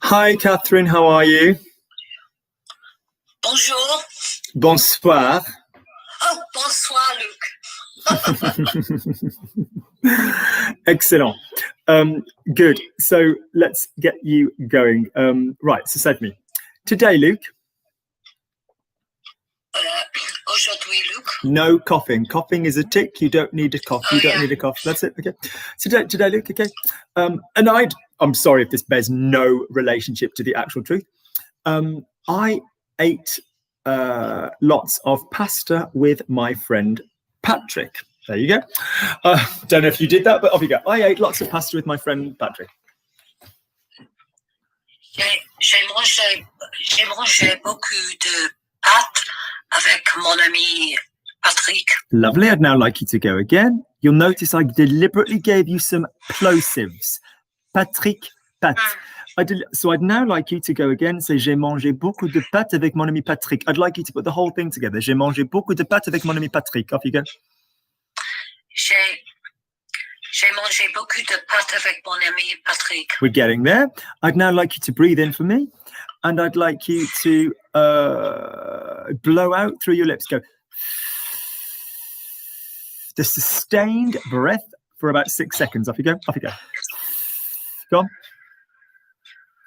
Hi, Catherine. How are you? Bonjour. Bonsoir. Oh, bonsoir, Luc. Excellent. Good. So let's get you going. Right. So say to me. Today, Luke. Aujourd'hui, Luc. No coughing. Coughing is a tick. You don't need a cough. You don't need a cough. That's it. Okay. Today, Luke. Okay. And I'm sorry if this bears no relationship to the actual truth. I ate lots of pasta with my friend Patrick. There you go. Don't know if you did that, but off you go. I ate lots of pasta with my friend Patrick. J'ai mangé beaucoup de pâtes avec mon ami Patrick. Lovely. I'd now like you to go again. You'll notice I deliberately gave you some plosives. Patrick, pâtes. So I'd now like you to go again. Say, j'ai mangé beaucoup de pâtes avec mon ami Patrick. I'd like you to put the whole thing together. J'ai mangé beaucoup de pâtes avec mon ami Patrick. Off you go. J'ai mangé beaucoup de pâtes avec mon ami Patrick. We're getting there. I'd now like you to breathe in for me. And I'd like you to blow out through your lips. Go. The sustained breath for about 6 seconds. Off you go. Off you go. Go on.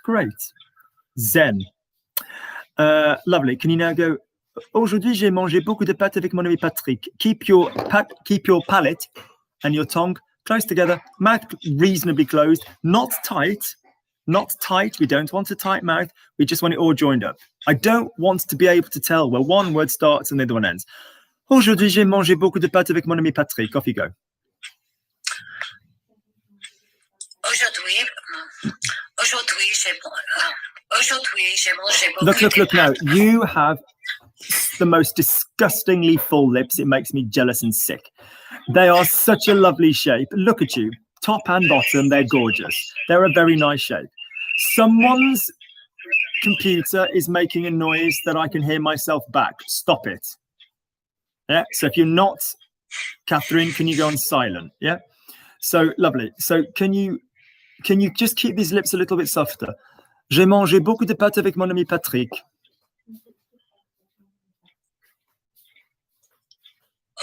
Great. Zen. Lovely. Can you now go? Aujourd'hui, j'ai mangé beaucoup de pâtes avec mon ami Patrick. Keep your palate and your tongue close together. Mouth reasonably closed. Not tight. Not tight. We don't want a tight mouth. We just want it all joined up. I don't want to be able to tell where one word starts and the other one ends. Aujourd'hui, j'ai mangé beaucoup de pâtes avec mon ami Patrick. Off you go. Aujourd'hui, j'ai mangé beaucoup Look now. You have the most disgustingly full lips. It makes me jealous and sick. They are such a lovely shape. Look at you. Top and bottom, they're gorgeous. They're a very nice shape. Someone's computer is making a noise that I can hear myself back. Stop it. Yeah. So if you're not, Catherine, can you go on silent? Yeah. So lovely. So can you just keep these lips a little bit softer? J'ai mangé beaucoup de pâtes avec mon ami Patrick.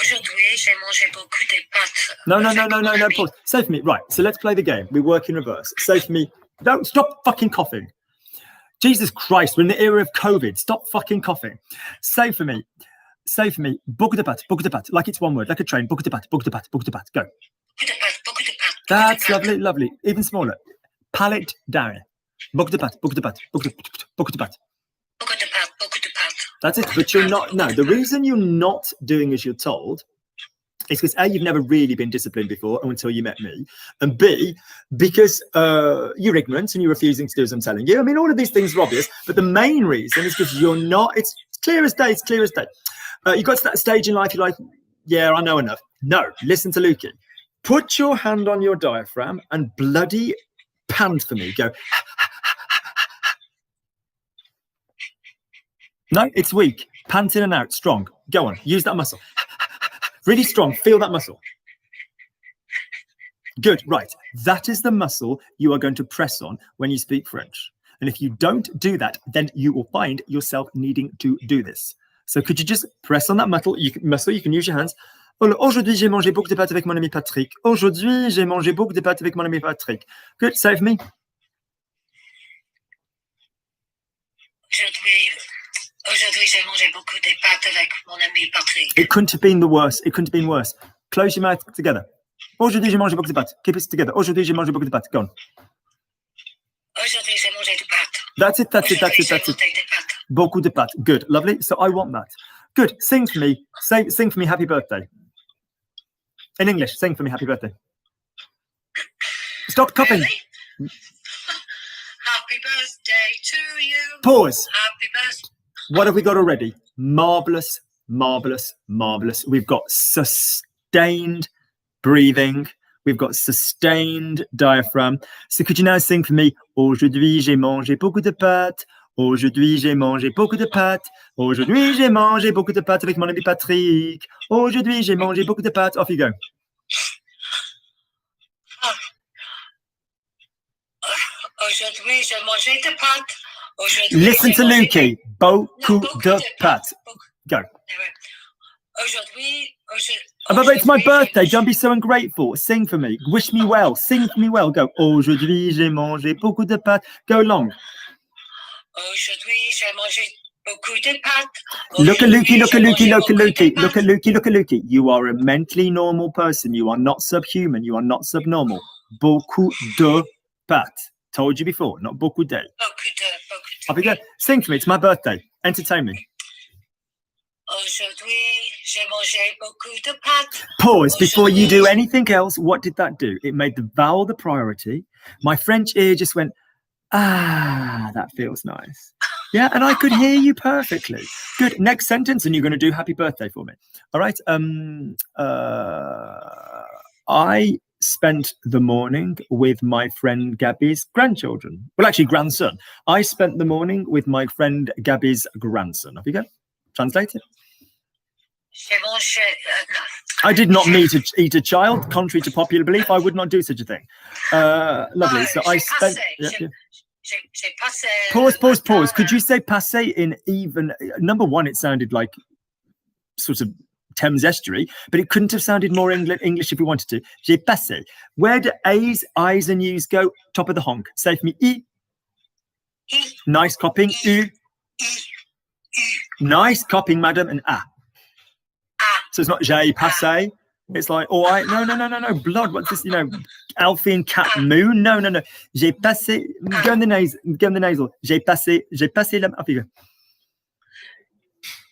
Aujourd'hui, j'ai mangé beaucoup de pâtes. No. Pause. Say for me. Right. So let's play the game. We work in reverse. Say for me. Don't stop fucking coughing. Jesus Christ. We're in the era of COVID. Stop fucking coughing. Say for me. Beaucoup de pâtes. Like it's one word, like a train. Beaucoup de pâtes. Go. Beaucoup de pâtes. That's lovely. Even smaller. Palate down. Beaucoup de pâtes. Beaucoup de pâtes. That's it. But you're not. No, the reason you're not doing as you're told is because A, you've never really been disciplined before until you met me. And B, because you're ignorant and you're refusing to do as I'm telling you. I mean, all of these things are obvious. But the main reason is because you're not. It's clear as day. You got to that stage in life, you're like, yeah, I know enough. No, listen to Lukey. Put your hand on your diaphragm and bloody pant for me. Go. No, it's weak. Pant in and out. Strong. Go on. Use that muscle. Really strong. Feel that muscle. Good. Right. That is the muscle you are going to press on when you speak French. And if you don't do that, then you will find yourself needing to do this. So could you just press on that muscle? You can use your hands. Aujourd'hui, j'ai mangé beaucoup de pâtes avec mon ami Patrick. Aujourd'hui, j'ai mangé beaucoup de pâtes avec mon ami Patrick. Good. Save me. Aujourd'hui, j'ai mangé beaucoup de pâtes avec mon ami Patrick. It couldn't have been worse. Close your mouth together. Aujourd'hui, j'ai mangé beaucoup de pâtes. Keep it together. Aujourd'hui, j'ai mangé beaucoup de pâtes. Go on. Aujourd'hui, j'ai mangé de pâtes. That's it. Beaucoup de pâtes. Good. Lovely. So I want that. Good. Sing for me. Sing for me happy birthday. In English, sing for me happy birthday. Stop coughing. Really? Happy birthday to you. Pause. Happy birthday. What have we got already? Marvelous. We've got sustained breathing. We've got sustained diaphragm. So could you now sing for me? Aujourd'hui, j'ai mangé beaucoup de pâtes. Aujourd'hui, j'ai mangé beaucoup de pâtes. Aujourd'hui, j'ai mangé beaucoup de pâtes avec mon ami Patrick. Aujourd'hui, j'ai mangé beaucoup de pâtes. Off you go. Aujourd'hui, j'ai mangé des pâtes. Aujourd'hui, Listen j'ai to mangé Lukey. Beaucoup de pâtes. Go. Aujourd'hui, But it's my aujourd'hui, birthday. Don't be so ungrateful. Sing for me. Wish me well. Sing for me well. Go. Aujourd'hui, j'ai mangé beaucoup de pâtes. Go long. Aujourd'hui, j'ai mangé beaucoup de pâtes. Look at Lukey, look at Aujourd'hui, Lukey, j'ai look at mangé Lukey, beaucoup de look at pâtes. Lukey, look at Lukey. You are a mentally normal person. You are not subhuman. You are not subnormal. Beaucoup de pâtes. Told you before, not beaucoup de. Off you go. Sing for me. It's my birthday. Entertain me. Aujourd'hui, j'ai mangé beaucoup de pâtes. Pause before you do anything else. What did that do? It made the vowel the priority. My French ear just went, ah, that feels nice. Yeah, and I could hear you perfectly. Good. Next sentence, and you're going to do happy birthday for me. All right. I spent the morning with my friend Gabby's grandchildren. Well, actually, grandson. I spent the morning with my friend Gabby's grandson. Off you go. Translate it. J'ai mangé. Non. I did not eat a child, contrary to popular belief. I would not do such a thing. Lovely. So I spent. J'ai passé. Pause. Could you say passé in even number one? It sounded like sort of Thames estuary, but it couldn't have sounded more English if we wanted to. J'ai passé. Where do A's, I's, and U's go? Top of the honk. Say for me. E. Nice copying. U. Nice copying, madam, and A. So it's not j'ai passé. It's like, all right, no. Blood, what's this? Alfie and Cat Moon. No. J'ai passé. Go in the nasal. J'ai passé la. Off you go.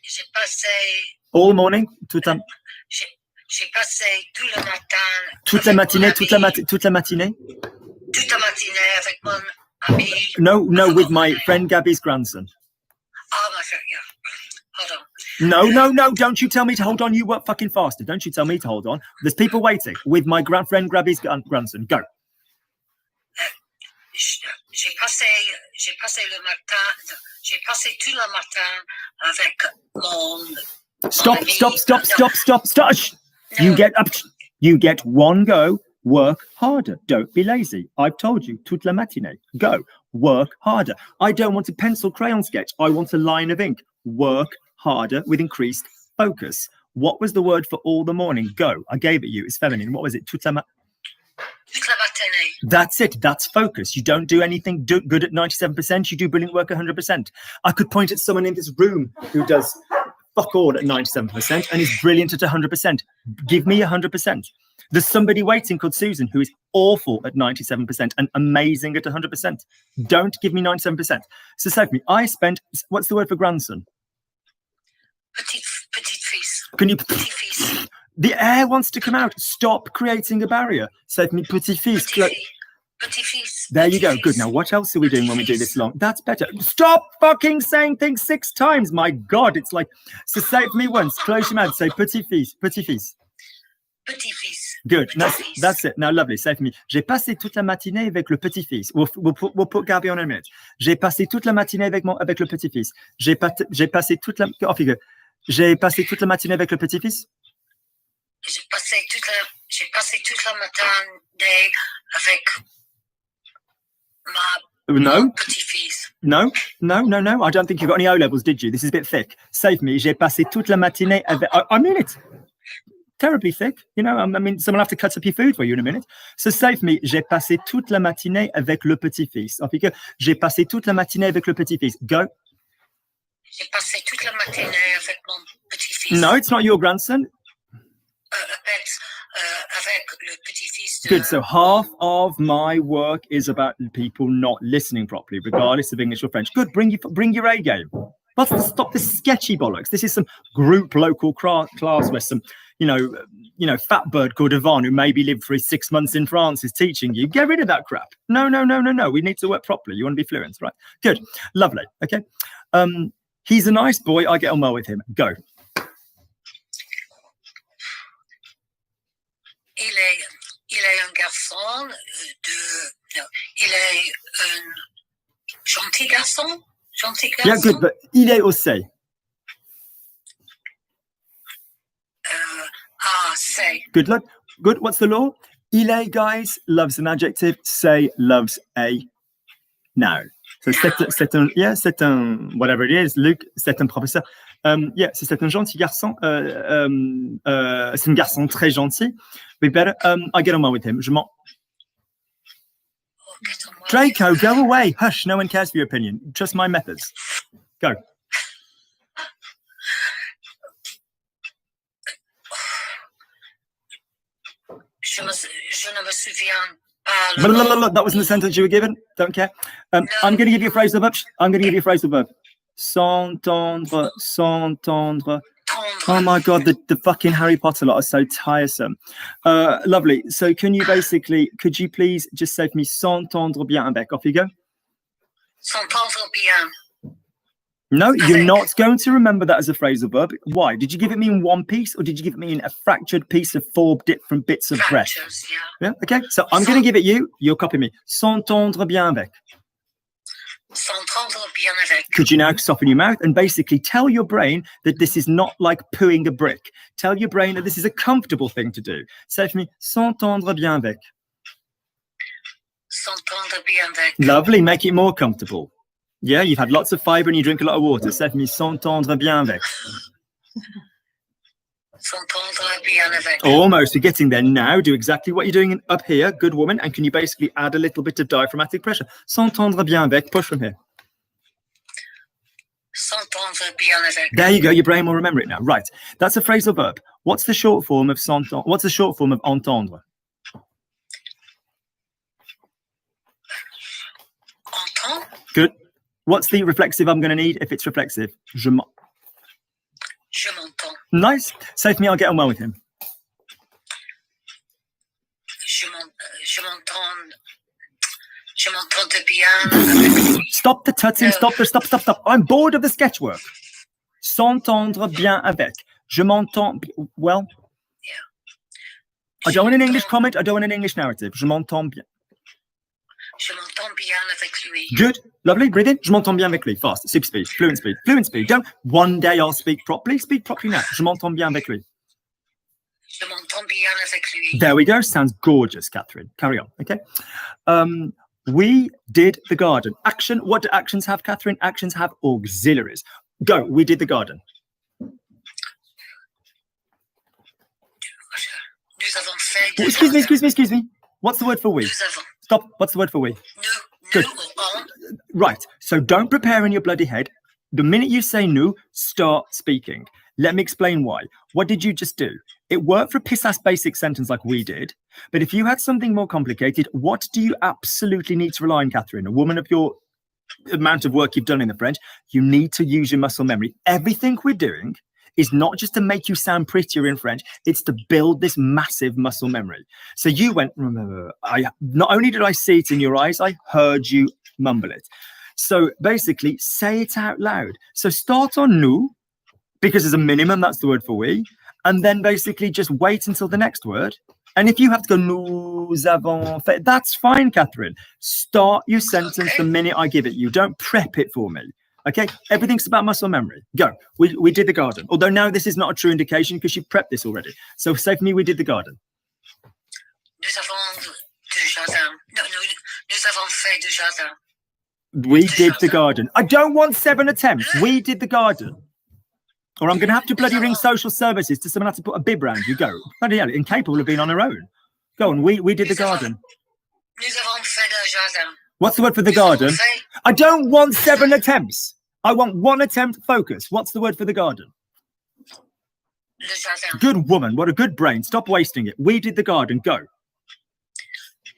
J'ai passé. All morning. J'ai passé tout le matin. Toute la matinée. Toute la matinée avec mon ami. No, with my friend Gabby's grandson. Oh my God, yeah. Hold on. No, don't you tell me to hold on. You work fucking faster. Don't you tell me to hold on. There's people waiting with my friend Gabby's grandson. Go. J'ai passé le matin. J'ai passé tout le matin avec mon. Stop. No. You get one go. Work harder. Don't be lazy. I've told you. Toute la matinée. Go. Work harder. I don't want a pencil crayon sketch. I want a line of ink. Work harder with increased focus. What was the word for all the morning? Go. I gave it you. It's feminine. What was it? Toute la matinée. That's it. That's focus. You don't do anything good at 97%. You do brilliant work at 100%. I could point at someone in this room who does fuck all at 97% and is brilliant at 100%. Give me 100%. There's somebody waiting called Susan who is awful at 97% and amazing at 100%. Don't give me 97%. So say for me, I spent, what's the word for grandson? Petit fils. Can you? Petit fils. The air wants to come out. Stop creating a barrier. Say for me, petit fils. Petit fils. There you go. Good. Now, what else are we doing when we do this long? That's better. Stop fucking saying things 6 times. My God, it's like, so say it for me once. Close your mouth. Say petit fils. Petit fils. Petit fils. Good. That's it. Now, lovely. Say for me. J'ai passé toute la matinée avec le petit-fils. We'll put Gabby on a minute. J'ai passé toute la matinée avec le petit-fils. J'ai passé toute la... Off you go. J'ai passé toute la matinée avec le petit-fils. J'ai passé toute la matinée avec my petit-fils. No. I don't think you got any O-levels, did you? This is a bit thick. Save me. J'ai passé toute la matinée avec... I mean it. Terribly thick. I mean, someone will have to cut up your food for you in a minute. So save me. J'ai passé toute la matinée avec le petit-fils. Off you go. J'ai passé toute la matinée avec le petit-fils. Go. J'ai passé toute la matinée avec mon petit-fils. No, it's not your grandson. Avec le petit-fils. Good. So half of my work is about people not listening properly, regardless of English or French. Good. Bring your A game. Let's stop this sketchy bollocks. This is some group local class where some, fat bird called Yvonne, who maybe lived for 6 months in France, is teaching you. Get rid of that crap. No. We need to work properly. You want to be fluent, right? Good. Lovely. Okay. He's a nice boy. I get on well with him. Go. Il est un garçon il est un gentil garçon. Yeah, good, but il est aussi. Say. Good luck. Good. What's the law? Il est, guys, loves an adjective. Say loves a noun. So c'est un, whatever it is, Luke, c'est un professeur. C'est un gentil garçon. C'est un garçon très gentil. We better, I get on well with him. Draco, go away. Hush, no one cares for your opinion. Trust my methods. Go. Je ne me souviens pas. That wasn't the sentence you were given. Don't care. I'm going to give you a phrasal verb. S'entendre. Oh my God, the fucking Harry Potter lot are so tiresome. Lovely. So could you please just say for me, s'entendre bien avec? Off you go. S'entendre bien. No, you're not going to remember that as a phrasal verb. Why? Did you give it me in one piece, or did you give it me in a fractured piece of 4 different bits of breath? Yeah. Okay. So I'm going to give it you. You'll copy me. S'entendre bien avec. S'entendre bien avec. Could you now soften your mouth and basically tell your brain that this is not like pooing a brick? Tell your brain that this is a comfortable thing to do. Say for me, s'entendre bien avec. S'entendre bien avec. Lovely. Make it more comfortable. Yeah, you've had lots of fibre and you drink a lot of water. Say for me, s'entendre bien avec. S'entendre bien avec. Almost, we're getting there now. Do exactly what you're doing up here. Good woman. And can you basically add a little bit of diaphragmatic pressure? S'entendre bien avec. Push from here. S'entendre bien avec. There you go. Your brain will remember it now. Right. That's a phrasal verb. What's the short form of s'entendre? What's the short form of entendre? Entendre. Good. What's the reflexive I'm going to need if it's reflexive? Je m'entends. Nice. Say for me, I'll get on well with him. Je m'entends bien. Stop the tutting. Stop. I'm bored of the sketch work. S'entendre bien avec. Je m'entends well. Yeah. I don't want an English comment. I don't want an English narrative. Je m'entends bien. Je m'entends bien avec lui. Good. Lovely. Breathe in. Je m'entends bien avec lui. Fast. Super speed. Fluent speed. Don't. One day I'll speak properly. Speak properly now. Je m'entends bien avec lui. Je m'entends bien avec lui. There we go. Sounds gorgeous, Catherine. Carry on. Okay. We did the garden. Action. What do actions have, Catherine? Actions have auxiliaries. Go. We did the garden. Nous avons fait. Excuse me. What's the word for we? Nous avons. Stop. What's the word for we? Nous. Right. So don't prepare in your bloody head. The minute you say nous, start speaking. Let me explain why. What did you just do? It worked for a piss-ass basic sentence like we did. But if you had something more complicated, what do you absolutely need to rely on, Catherine? A woman of your amount of work you've done in the French, you need to use your muscle memory. Everything we're doing is not just to make you sound prettier in French, it's to build this massive muscle memory. So you went, not only did I see it in your eyes, I heard you mumble it. So basically, say it out loud. So start on nous, because as a minimum, that's the word for we. And then basically just wait until the next word. And if you have to go, nous avons fait, that's fine, Catherine. Start your sentence the minute I give it you. Don't prep it for me. Okay, everything's about muscle memory. Go. We did the garden. Although now this is not a true indication because you've prepped this already. So say for me, we did the garden. Nous avons du jardin. Nous avons fait du jardin. We did the garden. I don't want 7 attempts. We did the garden. Or I'm going to have to bloody ring social services to someone have to put a bib round you. Go. Bloody hell, incapable of being on her own. Go on, we did the garden. Nous avons fait le jardin. What's the word for the garden? I don't want 7 attempts. I want 1 attempt. Focus. What's the word for the garden? Le jardin. Good woman. What a good brain. Stop wasting it. We did the garden. Go.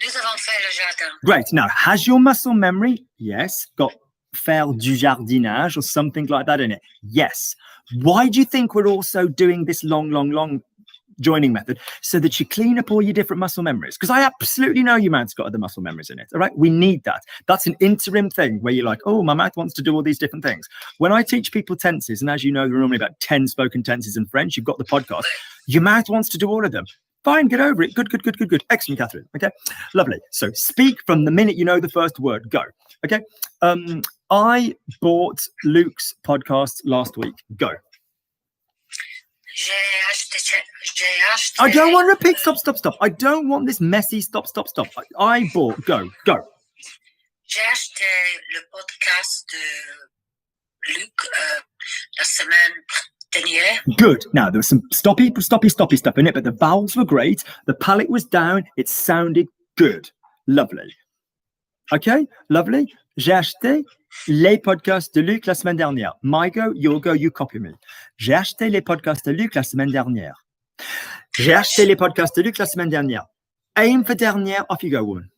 Nous avons fait le jardin. Great. Now, has your muscle memory, yes, got faire du jardinage or something like that in it? Yes. Why do you think we're also doing this long joining method? So that you clean up all your different muscle memories. Because I absolutely know your mouth's got other muscle memories in it. All right. We need that. That's an interim thing where you're like, oh, my mouth wants to do all these different things. When I teach people tenses, and as you know, there are normally about 10 spoken tenses in French, you've got the podcast, your mouth wants to do all of them. Fine, get over it. Good. Excellent, Catherine. Okay, lovely. So speak from the minute you know the first word. Go. Okay. I bought Luke's podcast last week. Go. J'ai acheté. I don't want to repeat. Stop. I don't want this messy stop. I bought. Go. J'ai acheté le podcast de Luc la semaine dernière. Good. Now, there was some stoppy stuff in it, but the vowels were great. The palate was down. It sounded good. Lovely. Okay, lovely. J'ai acheté les podcasts de Luc la semaine dernière. My go, your go, you copy me. J'ai acheté les podcasts de Luc la semaine dernière. J'ai acheté les podcasts de Luc la semaine dernière. Aim for dernière. Off you go, woman.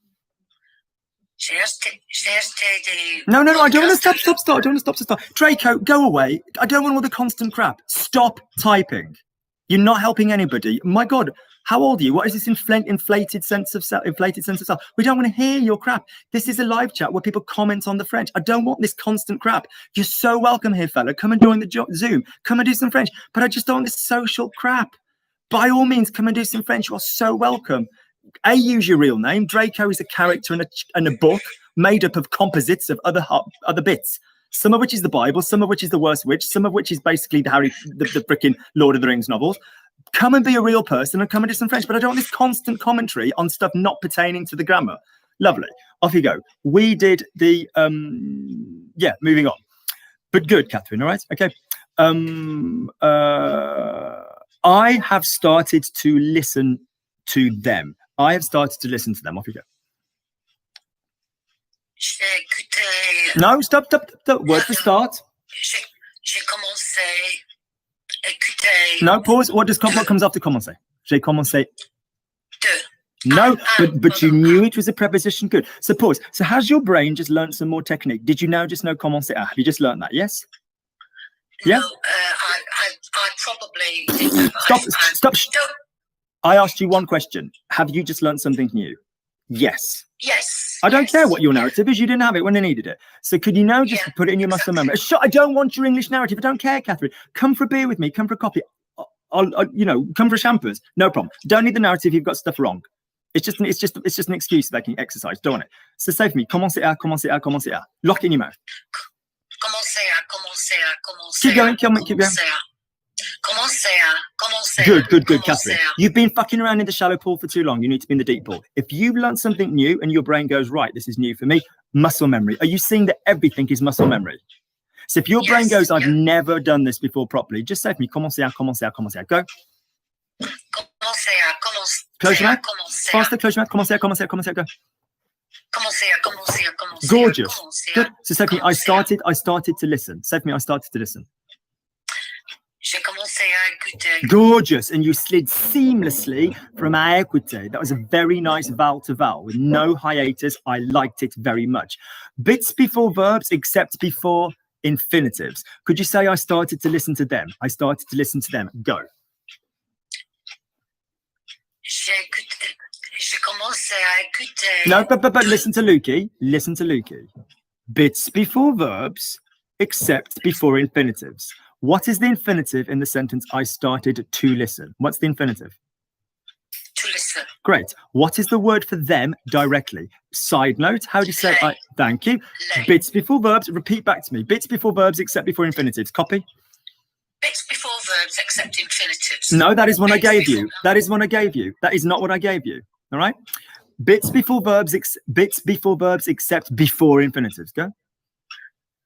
J'ai acheté des. No, I don't want to podcasts stop. I don't want to stop. Draco, go away. I don't want all the constant crap. Stop typing. You're not helping anybody. My God, how old are you? What is this inflated sense of self? We don't want to hear your crap. This is a live chat where people comment on the French. I don't want this constant crap. You're so welcome here, fella. Come and join the Zoom. Come and do some French. But I just don't want this social crap. By all means, come and do some French. You are so welcome. Use your real name. Draco is a character in a book made up of composites of other bits. Some of which is the Bible, some of which is the Worst Witch, some of which is basically the freaking Lord of the Rings novels. Come and be a real person and come and do some French. But I don't want this constant commentary on stuff not pertaining to the grammar. Lovely. Off you go. We did the moving on. But good, Catherine. All right. Okay. I have started to listen to them. Off you go. J'ai écouté. No, stop. Word for start. J'ai commencé à écouter. No, pause. What comes after commencer? J'ai commencé. Deux. No, but you knew it was a preposition. Good. So pause. So has your brain just learned some more technique? Did you now just know commencer? Have you just learned that? Yes? Yeah? No, I probably didn't. Stop. I asked you one question. Have you just learned something new? Yes. Yes. I don't care what your narrative is. You didn't have it when I needed it. So could you now just put it in your muscle memory? Sure, I don't want your English narrative. I don't care, Catherine. Come for a beer with me. Come for a coffee. I'll come for a champers. No problem. Don't need the narrative. You've got stuff wrong. It's just an excuse that I can exercise. Don't want it. So say for me. Commencez à. Lock it in your mouth. Commencer à. Keep going. Good, Catherine. You've been fucking around in the shallow pool for too long. You need to be in the deep pool. If you've learned something new and your brain goes, right, this is new for me, muscle memory. Are you seeing that everything is muscle memory? So if your brain goes, I've never done this before properly, just say to me, commencer à. Go. Close your mouth. Faster, close your mouth. Commencer à. Go. Gorgeous. Good. So say to me, I started to listen. Say to me, I started to listen. J'ai commencé à écouter. Gorgeous. And you slid seamlessly from à écouter. That was a very nice vowel to vowel with no hiatus. I liked it very much. Bits before verbs except before infinitives. Could you say I started to listen to them? I started to listen to them. Go. J'ai commencé à écouter. No, but listen to Lukey. Listen to Lukey. Bits before verbs except before infinitives. What is the infinitive in the sentence, I started to listen? What's the infinitive? To listen. Great. What is the word for them directly? Side note, how do you say it? Thank you. Lay. Bits before verbs, repeat back to me. Bits before verbs except before infinitives. Copy. Bits before verbs except infinitives. No, that is one I Bits gave before- you. That is one I gave you. That is not what I gave you. All right? Bits before verbs except before infinitives. Go.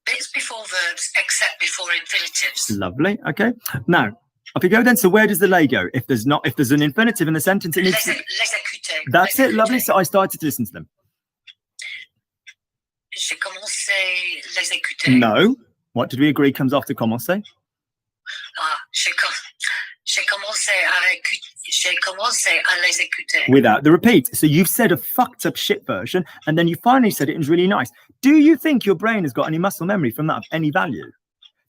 Bits before verbs except before infinitives. Lovely. Okay. Now, up you go then. So where does the lay go? If there's an infinitive in the sentence, it needs to... Les écouter. That's Les it. Lovely. écouter. So I started to listen to them. J'ai commencé les écouter. No. What did we agree comes after commencer? J'ai commencé à les écouter. Without the repeat. So you've said a fucked up shit version and then you finally said it was really nice. Do you think your brain has got any muscle memory from that of any value?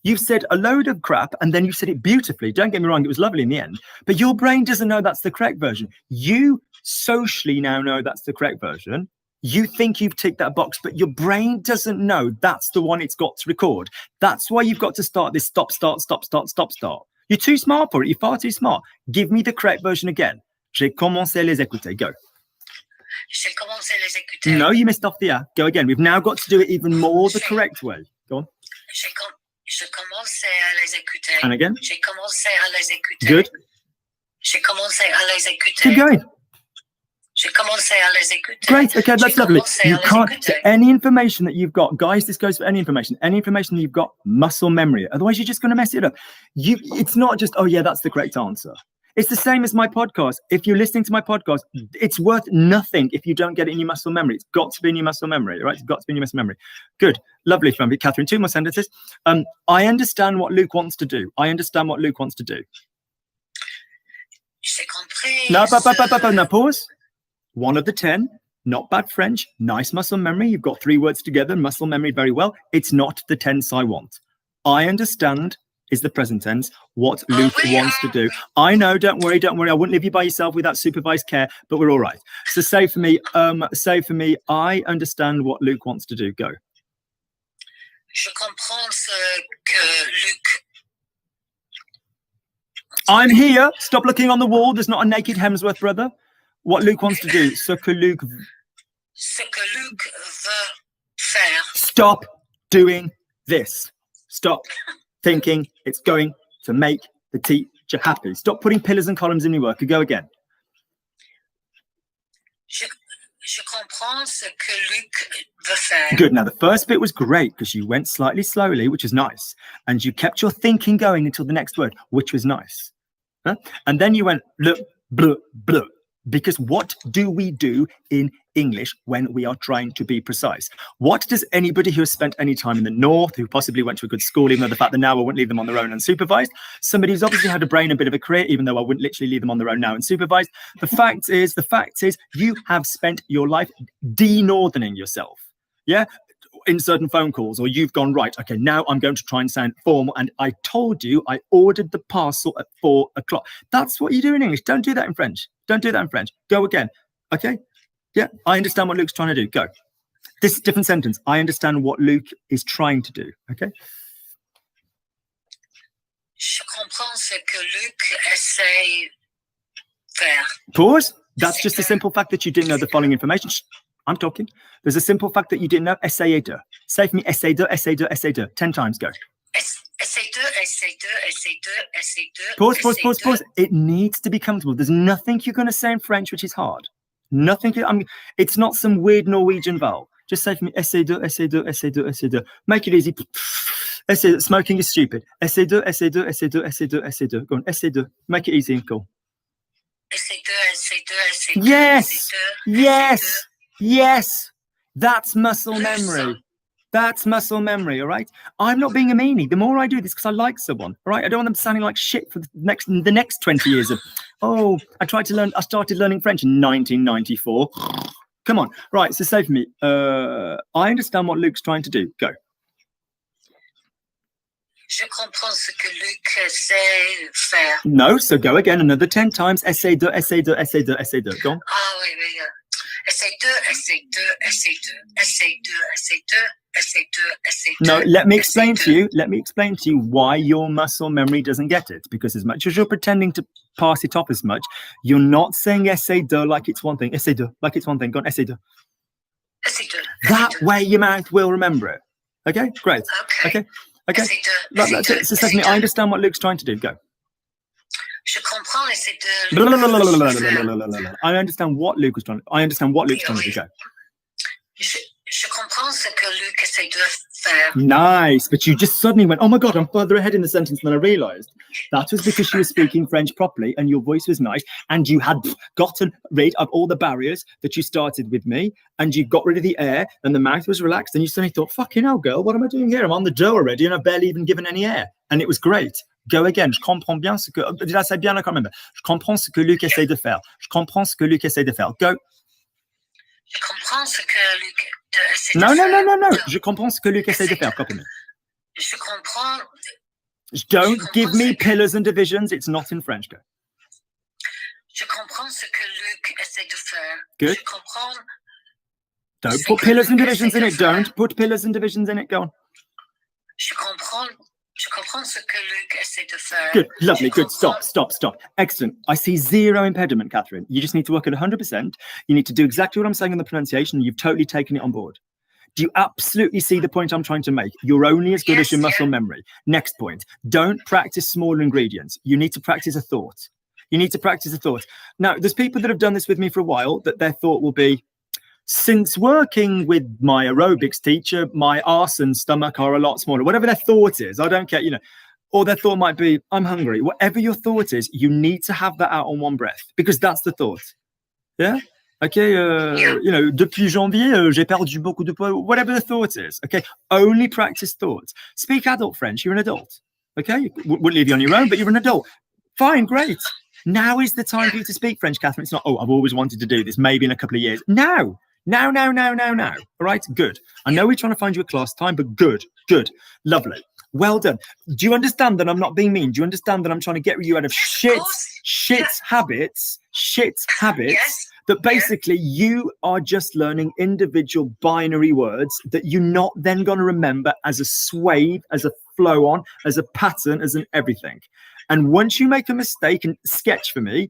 You've said a load of crap and then you said it beautifully. Don't get me wrong, it was lovely in the end. But your brain doesn't know that's the correct version. You socially now know that's the correct version. You think you've ticked that box, but your brain doesn't know that's the one it's got to record. That's why you've got to start this stop, start. You're too smart for it. You're far too smart. Give me the correct version again. J'ai commencé à les écouter. Go. J'ai commencé à les écouter. No, you missed off the A. Go again. We've now got to do it even more the correct way. Go on. J'ai commencé à les écouter. And again. J'ai commencé commencé à les écouter. Good. J'ai commencé à les écouter. Keep going. J'ai commencé à les écouter. Great. Okay, that's J'ai lovely. commencé à You les can't. écouter. So any information that you've got, guys, this goes for any information. Any information that you've got, muscle memory. Otherwise, you're just going to mess it up. It's not just, oh yeah, that's the correct answer. It's the same as my podcast. If you're listening to my podcast, it's worth nothing if you don't get it in your muscle memory. It's got to be in your muscle memory, right? It's got to be in your muscle memory. Good. Lovely, Catherine. 2 more sentences. I understand what Luke wants to do. I understand what Luke wants to do. J'ai compris. No, now pause. 1 of the 10. Not bad French. Nice muscle memory. You've got 3 words together. Muscle memory very well. It's not the tense I want. I understand is the present tense, what Luke wants to do. I know, don't worry. I wouldn't leave you by yourself without supervised care, but we're all right. So say for me, I understand what Luke wants to do. Go. Je comprends ce que Luc... I'm here. Stop looking on the wall. There's not a naked Hemsworth brother. What Luke wants to do. Ce que Luc veut faire. Stop doing this. Stop thinking it's going to make the teacher happy. Stop putting pillars and columns in your work. Go again. Je comprends ce que Luc veut faire. Good. Now, the first bit was great because you went slightly slowly, which is nice. And you kept your thinking going until the next word, which was nice. Huh? And then you went, blah, blah, blah. Because what do we do in English when we are trying to be precise? What does anybody who has spent any time in the north, who possibly went to a good school, even though the fact that now I wouldn't leave them on their own unsupervised, somebody who's obviously had a brain and a bit of a career, even though I wouldn't literally leave them on their own now unsupervised. The fact is, you have spent your life de-northerning yourself. Yeah? In certain phone calls, or you've gone, right, okay, now I'm going to try and sound formal, and I told you I ordered the parcel at 4 o'clock. That's what you do in English. Don't do that in French. Don't do that in French. Go again. Okay? Yeah, I understand what Luke's trying to do. Go. This is a different sentence. I understand what Luke is trying to do. Okay? Je comprends ce que Luc essaie faire. Pause. That's just the simple fact that you didn't know the following information. Shh, I'm talking. There's a simple fact that you didn't know. Essayer de. Say for me, essayer de, essayer de, essayer de. 10 times. Go. Essaie de. Pause. It needs to be comfortable. There's nothing you're going to say in French which is hard. Nothing. It's not some weird Norwegian vowel. Just say for me, essaie de, essaie de, essaie de, essaie de. Make it easy. Essaie de. Smoking is stupid. Essaie de, essaie de, essaie de, essaie de, essaie de. Go on, essaie de. Make it easy. Go. Essaie de. Yes. That's muscle memory. That's muscle memory, all right? I'm not being a meanie. The more I do this, because I like someone, all right? I don't want them sounding like shit for the next 20 years of, I started learning French in 1994. Come on. Right, so say for me, I understand what Luke's trying to do. Go. Je comprends ce que Luc essaie faire. No, so go again another 10 times. Essaie de. Go on. Ah oui. Essaie de. No, let me explain to you why your muscle memory doesn't get it. Because as much as you're pretending to pass it off as much, you're not saying essaie de like it's one thing. Essaie de like it's one thing. Go on, essaie de. That way your mouth will remember it. Okay, great. Okay. That's it. So Stephanie, I understand what Luke's trying to do. Go. Je comprends, essaie de. I understand what Luke's trying to do. Go. Je comprends ce que Luc essaie de faire. Nice, but you just suddenly went, oh my God, I'm further ahead in the sentence than I realised. That was because you were speaking French properly and your voice was nice and you had gotten rid of all the barriers that you started with me and you got rid of the air and the mouth was relaxed and you suddenly thought, fucking hell, girl, what am I doing here? I'm on the dough already and I've barely even given any air. And it was great. Go again. Je comprends bien ce que... Did I say bien? I can't remember. Je comprends ce que Luc essaie de faire. Je comprends ce que Luc essaie de faire. Go. Je comprends ce que Luc essaie de faire. No. Je comprends ce que Luc essaie de faire. Copy me. Je comprends. Don't give me pillars and divisions. It's not in French. Go. Je comprends ce que Luc essaie de faire. Good. Je comprends. Don't put pillars and divisions in it. Don't put pillars and divisions in it. Go on. Je comprends ce que Luc essaie de faire. Good, lovely, good. Stop. Excellent. I see zero impediment, Catherine. You just need to work at 100%. You need to do exactly what I'm saying on the pronunciation. You've totally taken it on board. Do you absolutely see the point I'm trying to make? You're only as good as your muscle memory. Next point, don't practice smaller ingredients. You need to practice a thought. You need to practice a thought. Now, there's people that have done this with me for a while that their thought will be, since working with my aerobics teacher, my arse and stomach are a lot smaller. Whatever their thought is, I don't care, you know. Or their thought might be, I'm hungry. Whatever your thought is, you need to have that out on one breath because that's the thought. Yeah? Okay, you know, depuis janvier, j'ai perdu beaucoup de poids. Whatever the thought is, okay? Only practice thoughts. Speak adult French. You're an adult, okay? Wouldn't leave you on your own, but you're an adult. Fine, great. Now is the time for you to speak French, Catherine. It's not, oh, I've always wanted to do this, maybe in a couple of years. Now. All right, good. I know we're trying to find you a class time, but good, lovely. Well done. Do you understand that I'm not being mean? Do you understand that I'm trying to get you out of shit habits that basically you are just learning individual binary words that you're not then going to remember as a swathe, as a flow on, as a pattern, as an everything. And once you make a mistake and sketch for me,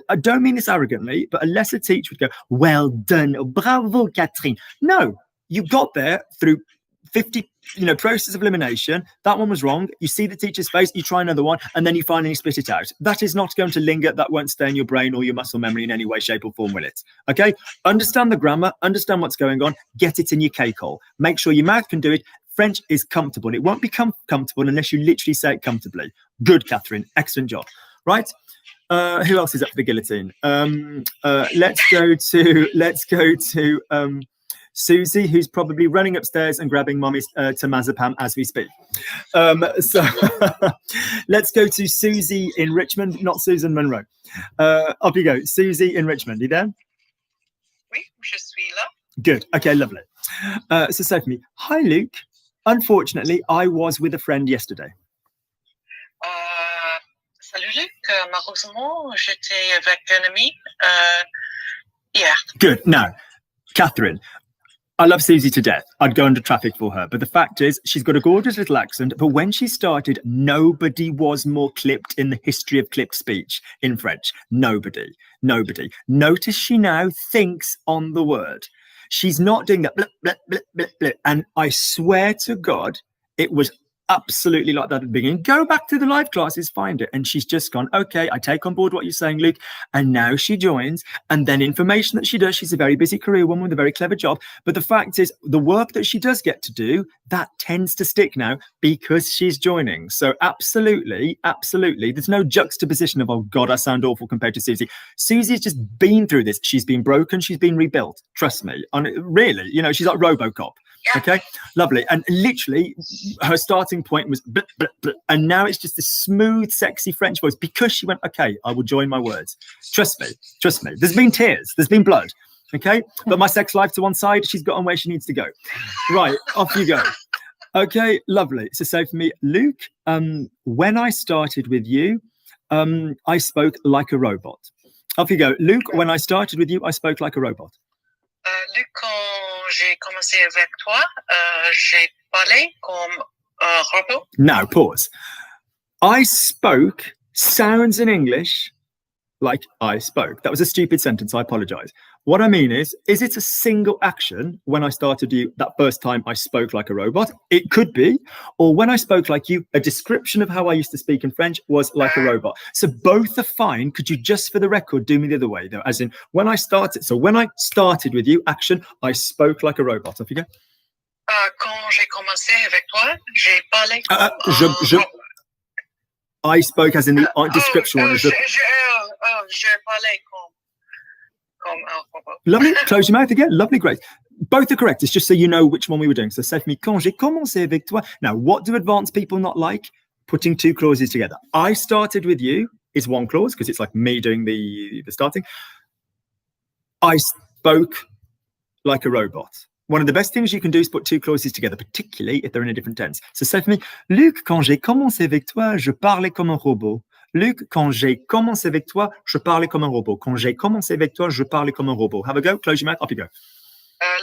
I don't mean this arrogantly, but a lesser teacher would go, well done, bravo, Catherine. No, you got there through 50, process of elimination. That one was wrong. You see the teacher's face, you try another one, and then you finally spit it out. That is not going to linger. That won't stay in your brain or your muscle memory in any way, shape, or form, will it? Okay? Understand the grammar, understand what's going on, get it in your cake hole. Make sure your mouth can do it. French is comfortable. It won't become comfortable unless you literally say it comfortably. Good, Catherine. Excellent job. Right? Who else is up for the guillotine? Let's go to Susie, who's probably running upstairs and grabbing mommy's temazepam as we speak. So let's go to Susie in Richmond, not Susan Monroe. Up you go. Susie in Richmond. You there? Oui, je suis là. Good. Okay, lovely. So say for me, hi, Luke. Unfortunately, I was with a friend yesterday. Salut Luc, malheureusement, j'étais avec un ami hier. Good. Now, Catherine, I love Susie to death. I'd go under traffic for her. But the fact is, she's got a gorgeous little accent. But when she started, nobody was more clipped in the history of clipped speech in French. Nobody. Notice she now thinks on the word. She's not doing that blip, blip, blip, blip, blip. And I swear to God, it was absolutely like that at the beginning. Go back to the live classes, find it. And she's just gone, okay, I take on board what you're saying, Luke. And now she joins. And then information that she does, she's a very busy career woman with a very clever job. But the fact is, the work that she does get to do, that tends to stick now because she's joining. So absolutely. There's no juxtaposition of, oh God, I sound awful compared to Susie. Susie's just been through this. She's been broken. She's been rebuilt. Trust me. And really, she's like RoboCop. Okay, lovely. And literally her starting point was blip, blip, blip. And now it's just a smooth, sexy French voice because she went, okay, I will join my words. Trust me. There's been tears, there's been blood. Okay, but my sex life to one side, she's got on where she needs to go. Right, off you go. Okay, lovely. So say for me, Luke, when I started with you, I spoke like a robot. Off you go. Luke, when I started with you, I spoke like a robot. Luc, quand j'ai commencé avec toi, j'ai parlé comme un robot. Now, pause. I spoke sounds in English like I spoke. That was a stupid sentence. I apologize. What I mean is it a single action when I started you that first time I spoke like a robot? It could be. Or when I spoke like you, a description of how I used to speak in French was like a robot. So both are fine. Could you just for the record do me the other way though? As in when I started. So when I started with you, action, I spoke like a robot. Off you go. Quand j'ai commencé avec toi, j'ai parlé comme robot. I spoke as in the description one. Je parlais comme un robot. Lovely. Close your mouth again. Lovely. Great. Both are correct. It's just so you know which one we were doing. So say for me, quand j'ai commencé avec toi. Now, what do advanced people not like? Putting two clauses together. I started with you is one clause because it's like me doing the starting. I spoke like a robot. One of the best things you can do is put two clauses together, particularly if they're in a different tense. So say for me, Luc, quand j'ai commencé avec toi, je parlais comme un robot. Luc, quand j'ai commencé avec toi, je parlais comme un robot. Quand j'ai commencé avec toi, je parlais comme un robot. Have a go. Close your mouth. Off you go.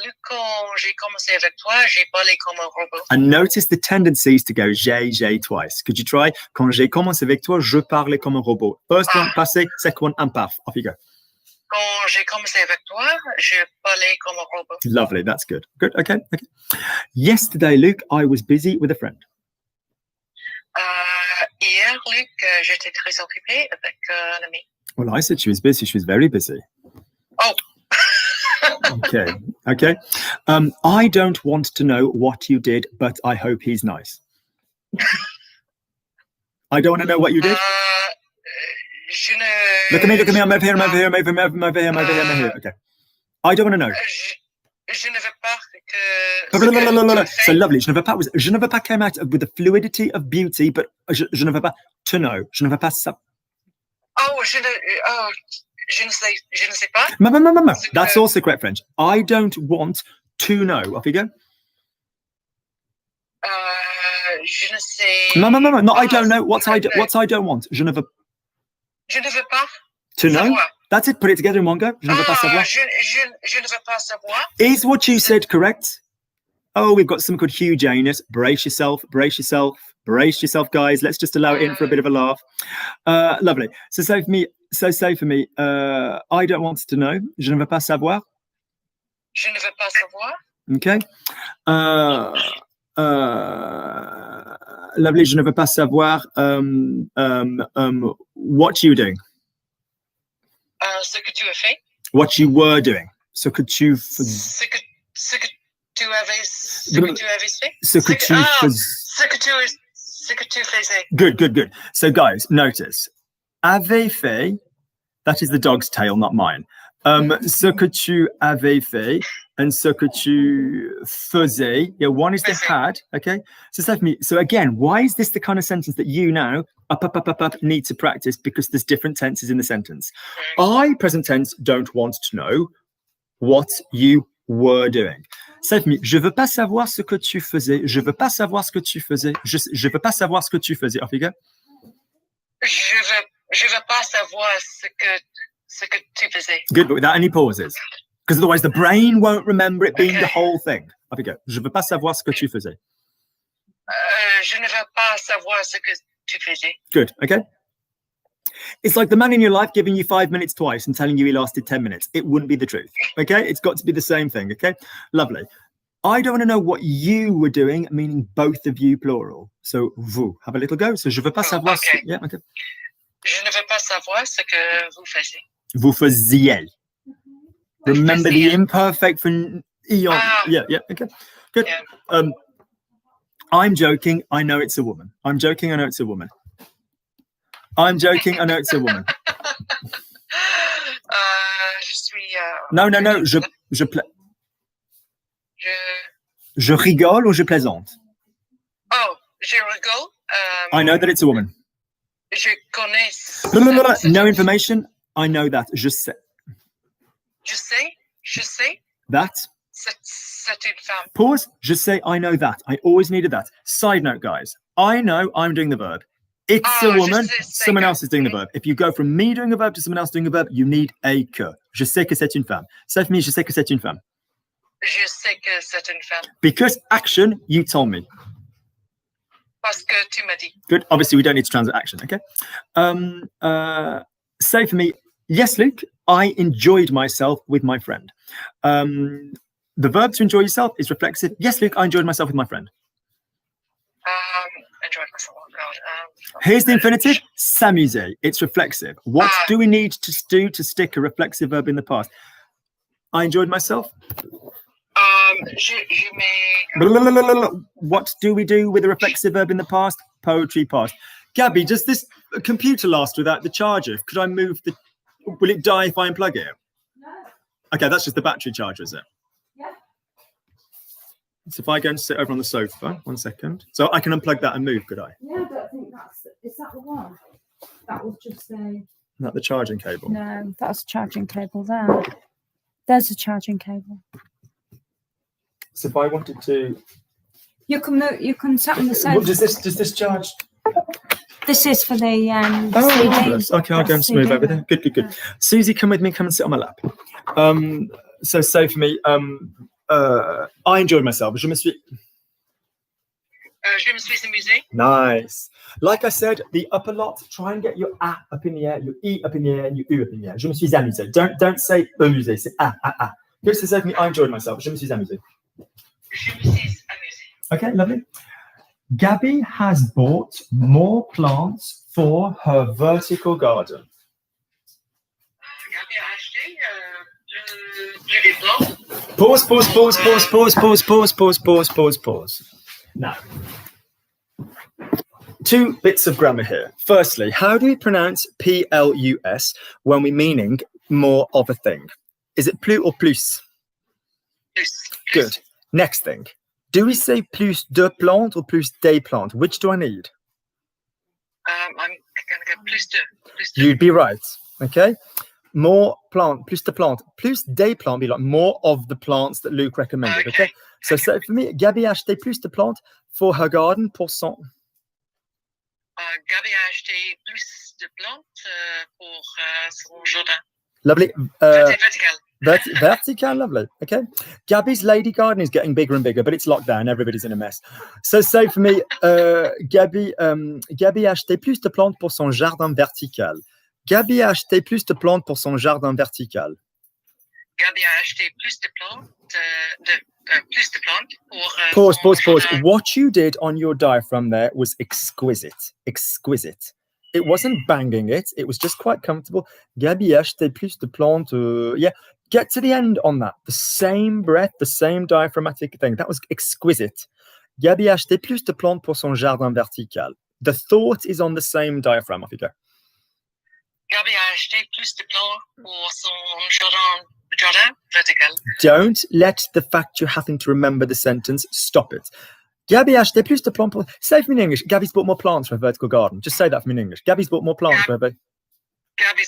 Luc, quand j'ai commencé avec toi, j'ai parlé comme un robot. And notice the tendencies to go j'ai twice. Could you try? Quand j'ai commencé avec toi, je parlais comme un robot. First one, passé. Second one, and paf. Off you go. quand j'ai commencé avec toi, je parlais comme un robot. Lovely. That's good. Good. Okay. Okay. Yesterday, Luke, I was busy with a friend. Hier, Luc, j'étais très occupée avec un ami. Well, I said she was busy. She was very busy. Oh. Okay. Okay. I don't want to know what you did, but I hope he's nice. I don't want to know what you did. Je ne... Look at me. Look at me. I'm over here. I'm over here. I'm over here. I'm over here. I'm over here. I'm over here. Okay. I don't want to know. Je ne veux pas que... So lovely. Je ne veux pas was je ne veux pas came out with the fluidity of beauty, but je ne veux pas to know. Je ne veux pas ça. Oh, je ne sais pas. That's also correct French. I don't want to know. Off you go. Je ne sais. No. Not I don't know. What I don't want. Je ne veux pas. To know. Savoir. That's it. Put it together in one go. Je ne veux pas savoir. Je ne veux pas savoir. Is what you said correct? Oh, we've got something called Hugh Janus. Brace yourself. Brace yourself. Brace yourself, guys. Let's just allow it in for a bit of a laugh. Lovely. So say for me. I don't want to know. Je ne veux pas savoir. Je ne veux pas savoir. Okay. Lovely. Je ne veux pas savoir. What you doing? Ce que tu as fait. What you were doing. Ce que tu Ce que tu avais fait. Ce que tu faisais. Good. So guys, notice. Avait fait, that is the dog's tail, not mine. Ce que tu avais fait and ce que tu faisais. Yeah, one is the had, okay? So Stephanie, so again, why is this the kind of sentence that you now up need to practice? Because there's different tenses in the sentence. I, present tense, don't want to know what you were doing. Stephanie, je veux pas savoir ce que tu faisais. Je veux pas savoir ce que tu faisais. Je veux pas savoir ce que tu faisais. Off you go. Je veux pas savoir ce que tu faisais. Good, but without any pauses. Because otherwise the brain won't remember it being the whole thing. Off you go. Je veux pas savoir ce que tu faisais. Je ne veux pas savoir ce que tu faisais. Good, okay. It's like the man in your life giving you 5 minutes twice and telling you he lasted 10 minutes. It wouldn't be the truth, okay? It's got to be the same thing, okay? Lovely. I don't want to know what you were doing, meaning both of you, plural. So, vous. Have a little go. So, je veux pas savoir... Okay. Yeah, okay. Je ne veux pas savoir ce que vous faisiez. Vous faisiez. Remember the imperfect for eon. Yeah, okay. Good. Yeah. I'm joking. I know it's a woman. I'm joking. I know it's a woman. I'm joking. I know it's a woman. Je suis... No. Je rigole ou je plaisante? Oh, je rigole. I know that it's a woman. Je connais... No information. I know that. Je sais. Je sais. That. C'est une femme. Pause. Je sais. I know that. I always needed that. Side note, guys. I know I'm doing the verb. It's a woman. Someone else is doing the verb. If you go from me doing a verb to someone else doing a verb, you need a que. Je sais que c'est une femme. Say for me, je sais que c'est une femme. Je sais que c'est une femme. Because action, you told me. Parce que tu m'as dit. Good. Obviously, we don't need to translate action, okay? Say for me, yes, Luke, I enjoyed myself with my friend. The verb to enjoy yourself is reflexive. Yes, Luke, I enjoyed myself with my friend. Enjoyed myself. Oh, God. Here's the infinitive, s'amuser. It's reflexive. What do we need to do to stick a reflexive verb in the past? I enjoyed myself. What do we do with a reflexive verb in the past? Poetry past. Gabby, does this computer last without the charger? Could I move the... Will it die if I unplug it? No. Okay, that's just the battery charger, is it? Yeah. So if I go and sit over on the sofa, 1 second. So I can unplug that and move, could I? Yeah, I don't think that's... Is that the one? That was just a... Not the charging cable. No, that's a charging cable there. There's a charging cable. So if I wanted to... You can move, you can sit on the sofa. Well, does this charge? This is for the Oh, CD. marvellous. Okay, I'll go and smooth over there. Good. Susie, come with me. Come and sit on my lap. So say for me, I enjoyed myself. Je me suis amusée. Nice. Like I said, the upper lot, try and get your A up in the air, your E up in the air, and your U up in the air. Je me suis amusé. Don't say amusé, c'est A, A, A. Good, so say for me, I enjoyed myself. Je me suis amusé. Je me suis amusée. Okay, lovely. Gabby has bought more plants for her vertical garden. Gabi a acheté des plantes. Pause. Now, two bits of grammar here. Firstly, how do we pronounce plus when we're meaning more of a thing? Is it plus or plus? Plus. Good. Next thing. Do we say plus de plantes or plus des plantes? Which do I need? I'm going to get plus de. You'd be right. Okay. More plant, plus de plantes. Plus des plantes be like more of the plants that Luke recommended. Okay. So for me, Gabby a acheté plus de plantes for her garden pour son. Gabi a acheté plus de plantes pour son jardin. Lovely. Vertical. Vertical, lovely. Okay. Gabby's lady garden is getting bigger and bigger, but it's locked down. Everybody's in a mess. So say for me, Gabby a acheté plus de plantes pour son jardin vertical. Gabby a acheté plus de plantes pour son jardin vertical. Gabi a acheté plus de plantes pour Pause. jardin. What you did on your diaphragm there was exquisite. It wasn't banging it. It was just quite comfortable. Gabi a acheté plus de plantes. Yeah. Get to the end on that. The same breath, the same diaphragmatic thing. That was exquisite. Gabi a acheté plus de plantes pour son jardin vertical. The thought is on the same diaphragm. Off you go. Gabi a acheté plus de plantes pour son jardin vertical. Don't let the fact you're having to remember the sentence stop it. Gabi a acheté plus de plantes pour... Say for me in English. Gabby's bought more plants for her vertical garden. Just say that for me in English. Gabby's bought more plants for her... Gabi's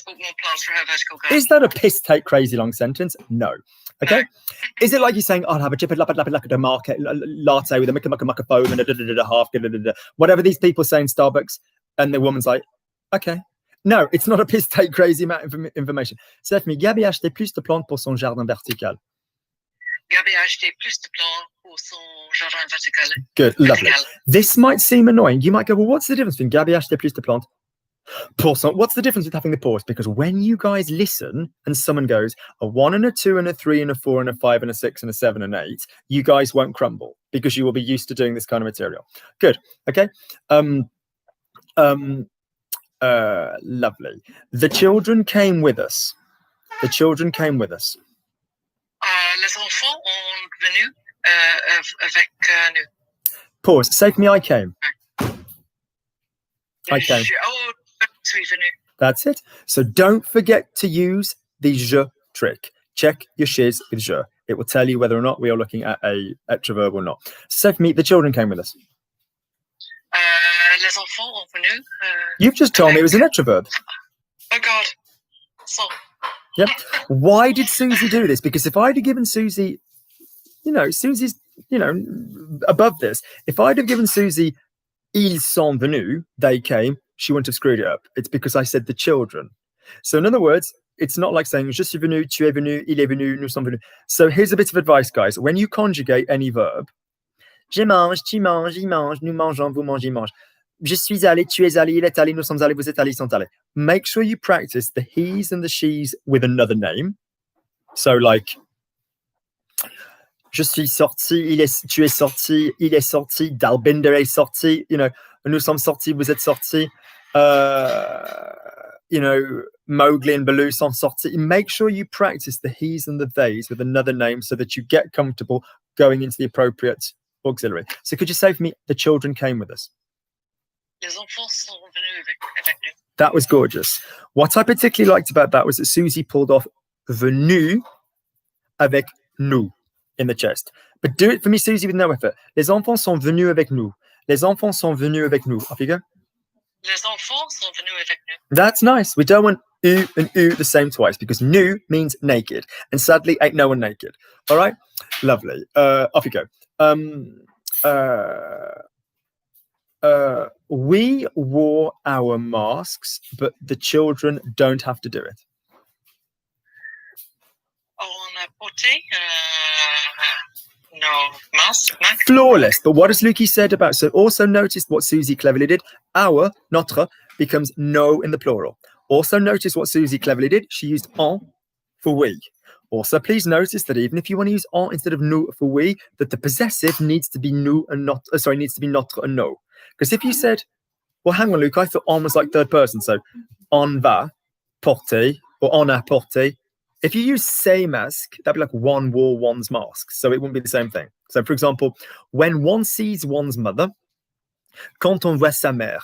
bought more plants for her vertical garden. Is that a piss take crazy long sentence? No. Okay. Is it like you're saying, I'll have a chipper latte market latte with a mucka foam and a half, whatever these people say in Starbucks, and the woman's like, okay. No, it's not a piss take crazy amount of information. C'est for me, Gabi a acheté plus de plantes pour son jardin vertical. Gabi a acheté plus de plantes pour son jardin vertical. Good, lovely. This might seem annoying. You might go, well, what's the difference between Gabi a acheté plus de plantes? What's the difference with having the pause? Because when you guys listen and someone goes a 1 and a 2 and a 3 and a 4 and a 5 and a 6 and a 7 and 8, you guys won't crumble because you will be used to doing this kind of material. Good. Okay. Lovely. The children came with us. Les enfants ont venu avec nous. Pause. Say for me, I came. I came. Je suis venu. That's it. So don't forget to use the je trick. Check your shiz with je. It will tell you whether or not we are looking at a extra verb or not. So for me, the children came with us. Les enfants ont venu. You've just told me it was an extra verb. Oh God. So. Yep. Why did Susie do this? Because if I'd have given Susie, Susie's, above this. If I'd have given Susie, ils sont venus, they came, she wouldn't have screwed it up. It's because I said the children. So in other words, it's not like saying je suis venu, tu es venu, il est venu, nous sommes venus. So here's a bit of advice, guys. When you conjugate any verb, je mange, tu manges, il mange, nous mangeons, vous mangez, il mange. Je suis allé, tu es allé, il est allé, nous sommes allés, vous êtes allés, ils sont allés. Make sure you practice the he's and the she's with another name. So like, je suis sorti, tu es sorti, il est sorti, Dalbinder est sorti, nous sommes sortis, vous êtes sortis, Mowgli and Baloo sont sortis. Make sure you practice the he's and the theys with another name so that you get comfortable going into the appropriate auxiliary. So could you say for me, the children came with us? Les enfants sont venus avec nous. That was gorgeous. What I particularly liked about that was that Susie pulled off venu avec nous in the chest. But do it for me, Susie, with no effort. Les enfants sont venus avec nous. Les enfants sont venus avec nous. Off you go. Les enfants sont venus avec nous. That's nice. We don't want u and u the same twice because nu means naked. And sadly, ain't no one naked. All right? Lovely. Off you go. We wore our masks, but the children don't have to do it. On a porté nos Florence, Mac. Flawless. But what has Lukey said about, so also notice what Susie cleverly did. Our, notre, becomes no in the plural. Also notice what Susie cleverly did. She used en for we. Also, please notice that even if you want to use en instead of nous for we, that the possessive needs to be nous and not, needs to be notre and no. Because if you said, well, hang on, Luke, I thought en was like third person. So on va porter or on a porter. If you use say masque, that'd be like one wore one's mask. So it wouldn't be the same thing. So, for example, when one sees one's mother, quand on voit sa mère,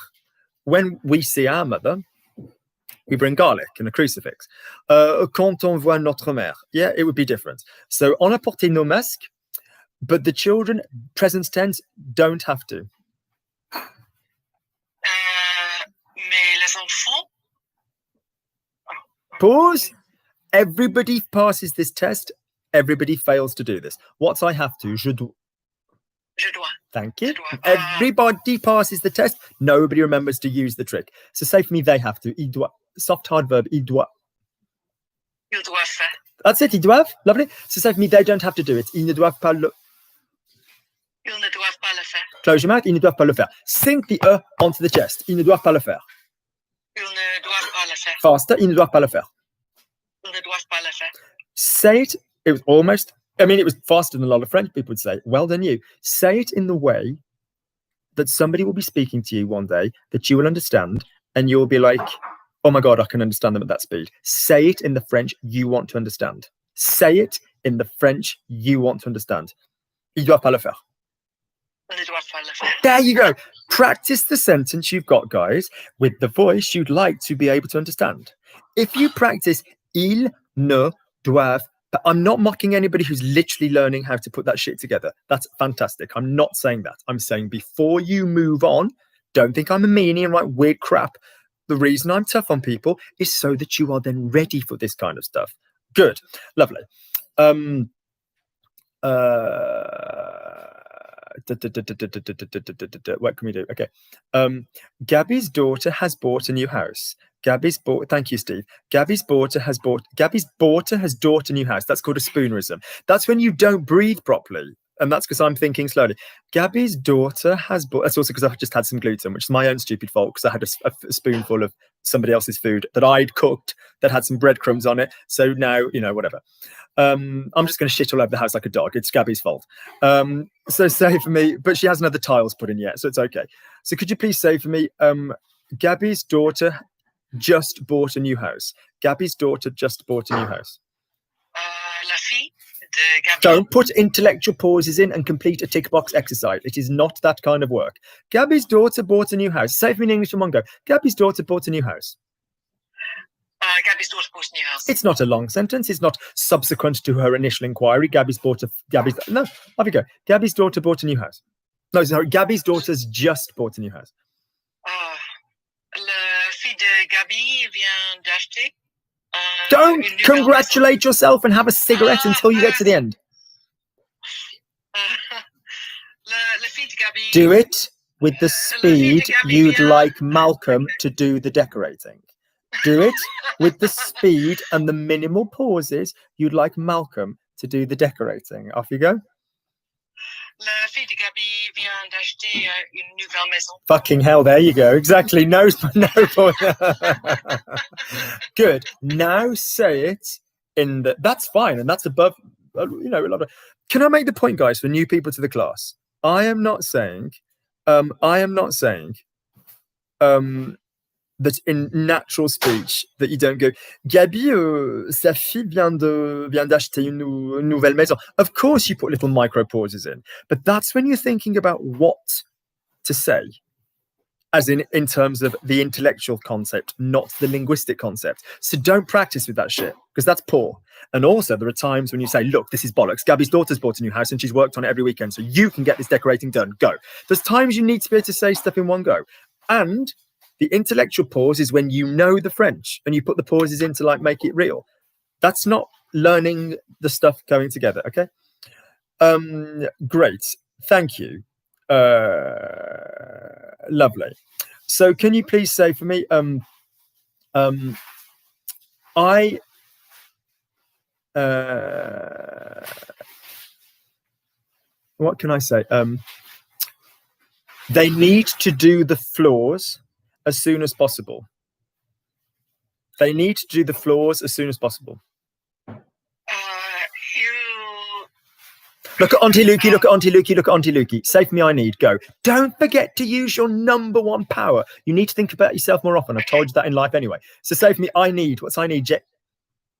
when we see our mother, we bring garlic and a crucifix. Quand on voit notre mère, yeah, it would be different. So, on a porté nos masques, but the children, present tense, don't have to. Mais les enfants, Pause. Everybody passes this test. Everybody fails to do this. What's I have to? Je dois. je dois. Thank you. Je dois. Everybody passes the test. Nobody remembers to use the trick. So say for me, they have to. Il doit. Soft hard verb. Il doit. Ils doivent faire. That's it. Ils doivent. Lovely. So say for me, they don't have to do it. Ils ne doivent pas le. Ils ne doivent pas le faire. Close your mouth. Ils ne doivent pas le faire. Sink the e onto the chest. Ils ne doivent pas le faire. Ils ne doivent pas le faire. Faster. Ils ne doivent pas le faire. Ils ne doivent pas le faire. Say it. It was almost. I mean, it was faster than a lot of French people would say. Well done, you. Say it in the way that somebody will be speaking to you one day that you will understand, and you'll be like, oh my God, I can understand them at that speed. Say it in the French you want to understand. Say it in the French you want to understand. Ils doivent pas le faire. Ils ne doivent pas le faire. There you go. Practice the sentence you've got, guys, with the voice you'd like to be able to understand. If you practice ils ne doivent, I'm not mocking anybody who's literally learning how to put that shit together. That's fantastic. I'm not saying that. I'm saying before you move on, don't think I'm a meanie and write weird crap. The reason I'm tough on people is so that you are then ready for this kind of stuff. Good. Lovely. What can we do? Okay. Gabby's daughter has bought a new house. Gabby's bought. Thank you, Steve. Gabby's daughter has bought a new house. That's called a spoonerism. That's when you don't breathe properly. And that's because I'm thinking slowly. Gabby's daughter has bought. That's also because I've just had some gluten, which is my own stupid fault because I had a spoonful of somebody else's food that I'd cooked that had some breadcrumbs on it. So now, whatever. I'm just going to shit all over the house like a dog. It's Gabby's fault. So say for me, but she hasn't had the tiles put in yet, so it's okay. So could you please say for me, Gabby's daughter just bought a new house. Gabby's daughter just bought a new house. La fille de Gabi. Don't put intellectual pauses in and complete a tick box exercise. It is not that kind of work. Gabby's daughter bought a new house. Say for me in English in one go. Gabby's daughter bought a new house. Gabi's daughter bought a new house. It's not a long sentence. It's not subsequent to her initial inquiry. No, off you go. Gabby's daughter bought a new house. No, sorry. Gabby's daughter's just bought a new house. La fille de Gabi vient d'acheter. Don't une nouvelle congratulate yourself and have a cigarette until you get to the end. maison. La fille de Gabi. Do it with the speed you'd like Malcolm to do the decorating. Do it with the speed and the minimal pauses you'd like Malcolm to do the decorating. Off you go. La fille de Gabi vient d'acheter une nouvelle maison. Fucking hell, there you go. Exactly. No point. Good. Now say it in the, that's fine. And that's above, a lot of, can I make the point, guys, for new people to the class? I am not saying that in natural speech that you don't go, Gabi, sa fille vient d'acheter une nouvelle maison. Of course you put little micro pauses in, but that's when you're thinking about what to say, as in terms of the intellectual concept, not the linguistic concept. So don't practice with that shit, because that's poor. And also there are times when you say, look, this is bollocks. Gabby's daughter's bought a new house and she's worked on it every weekend, so you can get this decorating done. Go. There's times you need to be able to say stuff in one go. And the intellectual pause is when you know the French and you put the pauses in to like make it real. That's not learning the stuff going together. Okay. Great. Thank you. Lovely. So can you please say for me, what can I say? They need to do the floors as soon as possible. They need to do the floors as soon as possible. You Look at Auntie Lukey, look at Auntie Lukey, look at Auntie Lukey. Say for me, I need, go. Don't forget to use your number one power. You need to think about yourself more often. I've told you that in life anyway. So say for me, I need. What's I need, Jet?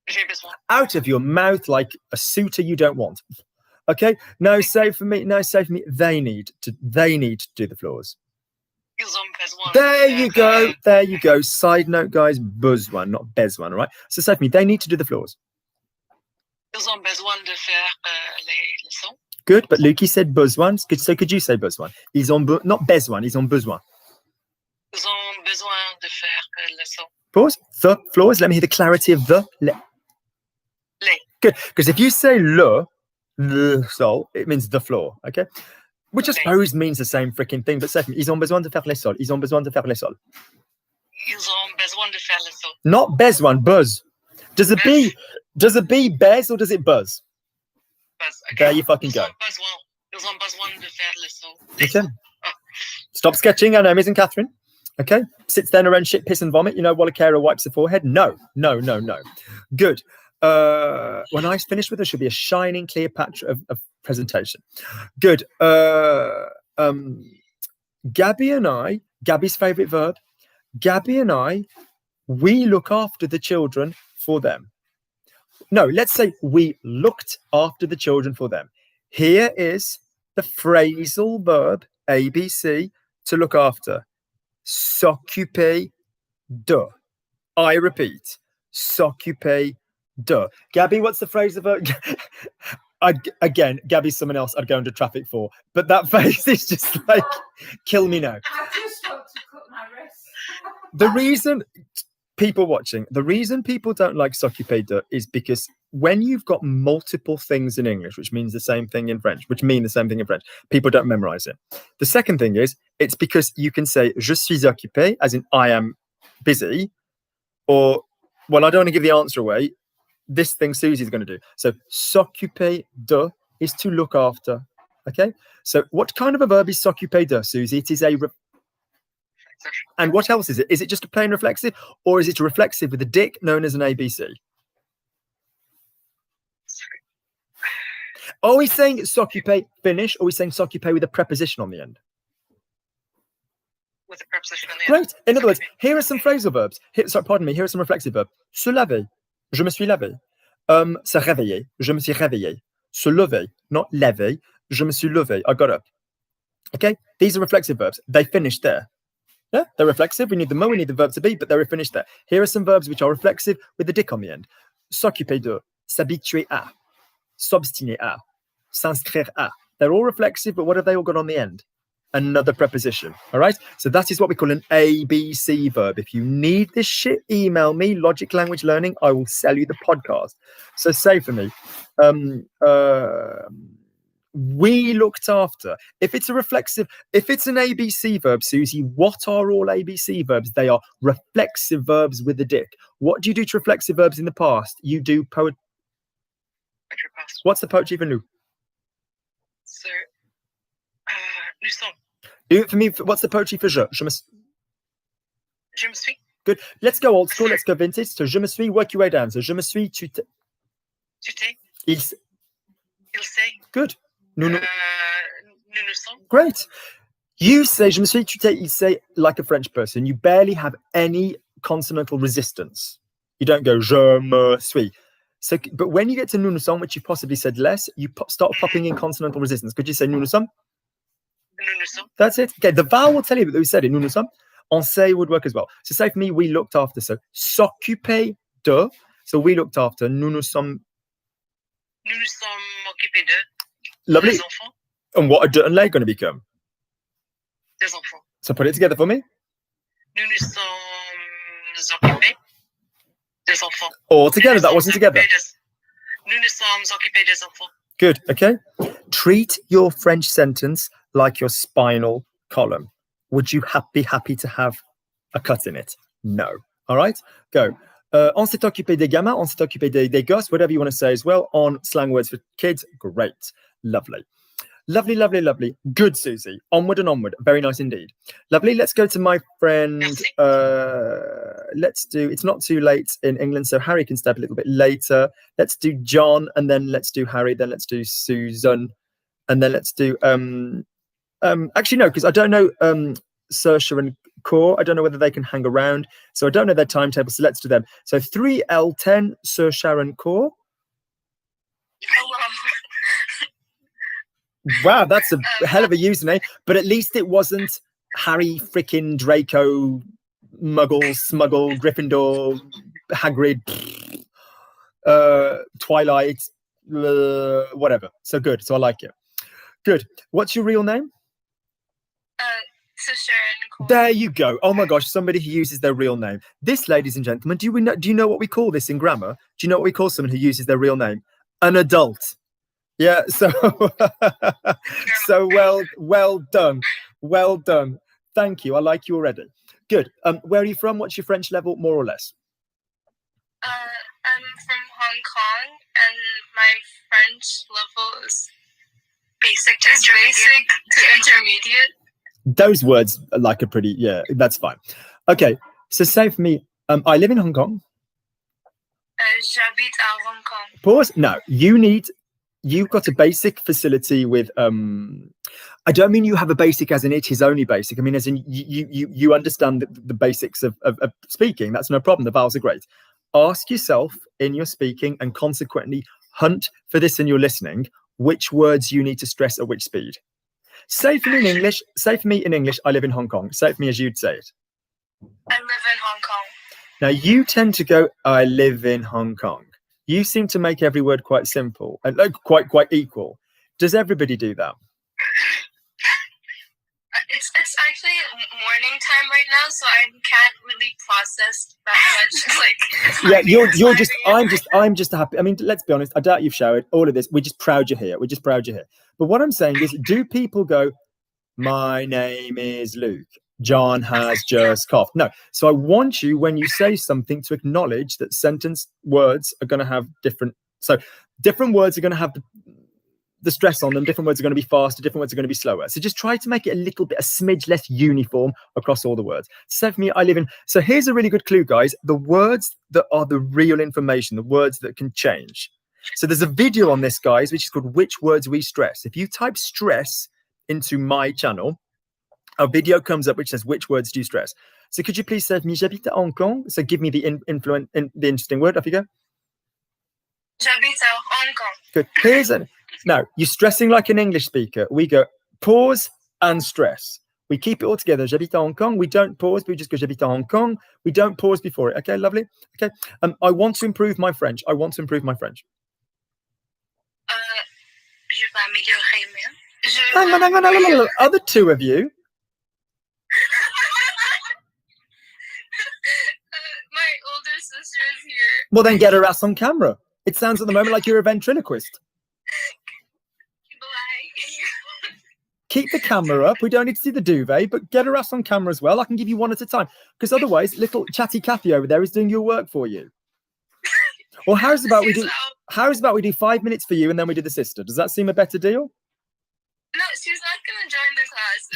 j'ai besoin. Out of your mouth like a suitor you don't want. Okay? No, say for me, they need to do the floors. Ils ont besoin. There you go. There you go. Side note, guys, besoin, not besoin, all right? So say for me, they need to do the floors. Ils ont besoin de faire les leçons. Good, but Lukey said besoin. So could you say besoin? Ils ont not besoin, ils ont besoin. Ils ont besoin de faire les leçons. Pause. The floors. Let me hear the clarity of the. Les. Good, because if you say le sol, it means the floor, okay? Which I suppose means the same freaking thing, but second, ils ont besoin de faire les sols. Ils ont besoin de faire les sols. Ils ont besoin de faire les leçons. Not besoin, buzz. Does a bee bez or does it buzz? Okay. There you fucking go. Ils ont besoin de faire les leçons. Okay. Stop sketching. Our name isn't Catherine. Okay. Sits there in her own shit, piss and vomit. You know, while a carer wipes her forehead. No. Good. When I finish with her, she'll be a shining Cleopatra of presentation. Good. Gabby and I, Gabby's favorite verb, Gabby and I, we look after the children for them. No, let's say we looked after the children for them. Here is the phrasal verb, ABC, to look after. S'occuper de. I repeat, s'occuper de. Gabby, what's the phrasal verb? Again, Gabby's someone else I'd go into traffic for. But that face is just like, kill me now. I just want to cut my wrist. The reason people don't like s'occuper de is because when you've got multiple things in English, which means the same thing in French, people don't memorize it. The second thing is, it's because you can say je suis occupé, as in I am busy, or, well, I don't want to give the answer away. This thing Susie's going to do. So s'occuper de is to look after. Okay. So what kind of a verb is s'occuper de, Susie? It is a and what else is it? Is it just a plain reflexive, or is it a reflexive with a dick known as an ABC? Are we saying s'occuper finish, or are we saying s'occuper with a preposition on the end? With a preposition on the end. Great. In other words, here are some phrasal verbs. Here are some reflexive verbs. Se laver. Je me suis lavé. Se réveiller. Je me suis réveillé. Se lever. Not lever. Je me suis levé. I got up. Okay? These are reflexive verbs. They finish there. Yeah? They're reflexive. We need the mo, we need the verb to be, but they're finished there. Here are some verbs which are reflexive with the dick on the end. S'occuper de. S'habituer à. S'obstiner à. S'inscrire à. They're all reflexive, but what have they all got on the end? Another preposition. All right. So that is what we call an ABC verb. If you need this shit, email me, Logic Language Learning. I will sell you the podcast. So say for me, we looked after. If it's a reflexive, if it's an ABC verb, Susie, what are all ABC verbs? They are reflexive verbs with the dick. What do you do to reflexive verbs in the past? You do poet. What's the poetry for nous? So, nous sommes. For me, what's the poetry for je? Je me suis. Good. Let's go old school. Let's go vintage. So je me suis. Work your way down. So je me suis. Tu t'es. Il sait. Good. Nous nous sommes. Great. You say je me suis. Tu t'es. Il sait like a French person. You barely have any consonantal resistance. You don't go je me suis. So, but when you get to nous nous sommes, which you possibly said less, you start popping in consonantal resistance. Could you say nous nous sommes? That's it. Okay, the vowel will tell you that we said it. Nous nous sommes. On say would work as well. So say for me, we looked after. So s'occuper de. So we looked after. Nous nous sommes. Nous nous sommes occupés de. Lovely. Des enfants. And what are de and lay going to become? Des enfants. So put it together for me. Nous nous sommes occupés des enfants. All together. That wasn't together. Nous nous sommes occupés des enfants. Good. Okay. Treat your French sentence like your spinal column. Would you be happy to have a cut in it? No. All right. Go. On s'est occupé des gamins. On s'est occupé des gosses. Whatever you want to say as well. On slang words for kids. Great. Lovely. Lovely, lovely, lovely. Good, Susie. Onward and onward. Very nice indeed. Lovely. Let's go to my friend. Let's do, it's not too late in England, so Harry can step a little bit later. Let's do John, and then let's do Harry, then let's do Susan, and then let's do, actually, no, because I don't know Saoirse and Core. I don't know whether they can hang around, so I don't know their timetable, so let's do them. So 3L10, Saoirse and Core. Wow, that's a hell of a username, but at least it wasn't Harry frickin' Draco, Muggle, Smuggle, Gryffindor, Hagrid, Twilight, whatever. So good, so I like it. Good. What's your real name? Saoirse and Core. There you go. Oh my gosh, somebody who uses their real name. This, ladies and gentlemen, do you know what we call this in grammar? Do you know what we call someone who uses their real name? An adult. Yeah, so so well done. Well done. Thank you. I like you already. Good. Where are you from? What's your French level, more or less? I'm from Hong Kong, and my French level is basic to intermediate. Those words are like a pretty, yeah, that's fine. Okay, so say for me, I live in Hong Kong. J'habite à Hong Kong. Pause. No, you've got a basic facility with I don't mean you have a basic as in it is only basic. I mean as in you understand the basics of speaking. That's no problem. The vowels are great. Ask yourself in your speaking, and consequently hunt for this in your listening, which words you need to stress at which speed. Say for me in English, I live in Hong Kong. Say it for me as you'd say it. I live in Hong Kong. Now you tend to go, I live in Hong Kong. You seem to make every word quite simple and quite equal. Does everybody do that? It's actually morning time right now, so I can't really process that much. Like, yeah, I'm just happy. I mean, let's be honest. I doubt you've showered. All of this, we're just proud you're here. But what I'm saying is, do people go, my name is Luke, John has just coughed? No. So I want you, when you say something, to acknowledge that sentence words are going to have different. So different words are going to have the stress on them. Different words are going to be faster. Different words are going to be slower. So just try to make it a smidge less uniform across all the words. So for me, I live in. So here's a really good clue, guys. The words that are the real information, the words that can change. So there's a video on this, guys, which is called Which Words We Stress. If you type stress into my channel, a video comes up which says, which words do you stress? So could you please say for me, j'habite à Hong Kong? So give me the the interesting word. Off you go. J'habite à Hong Kong. Good. Now, you're stressing like an English speaker. We go pause and stress. We keep it all together. J'habite à Hong Kong. We don't pause. We just go j'habite à Hong Kong. We don't pause before it. Okay, lovely. Okay. I want to improve my French. Je vais améliorer Hang on. Other two of you. My older sister is here. Well, then get her ass on camera. It sounds at the moment like you're a ventriloquist. Keep the camera up. We don't need to see the duvet, but get her ass on camera as well. I can give you one at a time, because otherwise, little chatty Kathy over there is doing your work for you. Or how's about we do 5 minutes for you and then we do the sister? Does that seem a better deal? No, she's not going to join the class.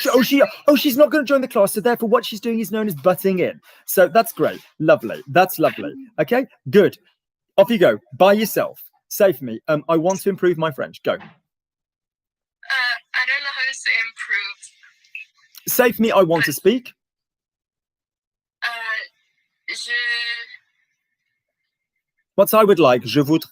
She's not going to join the class. So therefore, what she's doing is known as butting in. So that's great. Lovely. That's lovely. Okay, good. Off you go. By yourself. Say for me, I want to improve my French. Go. I don't know how to say improve. Say for me, I want to speak. What I would like, je voudrais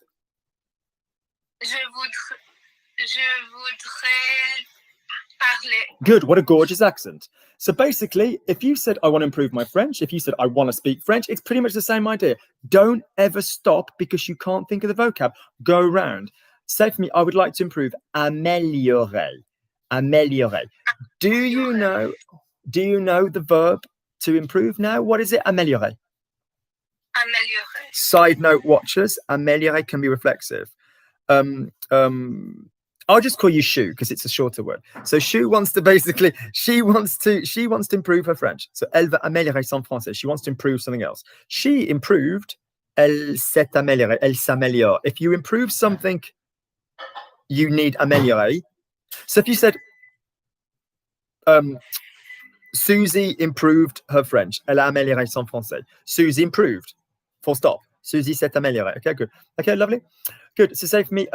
parler. Good. What a gorgeous accent. So basically, if you said, I want to improve my French, if you said, I want to speak French, it's pretty much the same idea. Don't ever stop because you can't think of the vocab. Go around. Say for me, I would like to improve. Améliorer. Améliorer. Do you know the verb to improve now? What is it? Améliorer. Améliorer. Side note, watchers, améliorer can be reflexive. I'll just call you Shu because it's a shorter word. So Shu wants to she wants to improve her French. So elle va améliorer son français. She wants to improve something else. She improved. Elle s'est améliorée. Elle s'améliore. If you improve something, you need améliorer. So if you said, Susie improved her French. Elle a amélioré son français. Susie improved. Full stop. Susie s'est améliorée. Okay, good. Okay, lovely. Good. So say for me,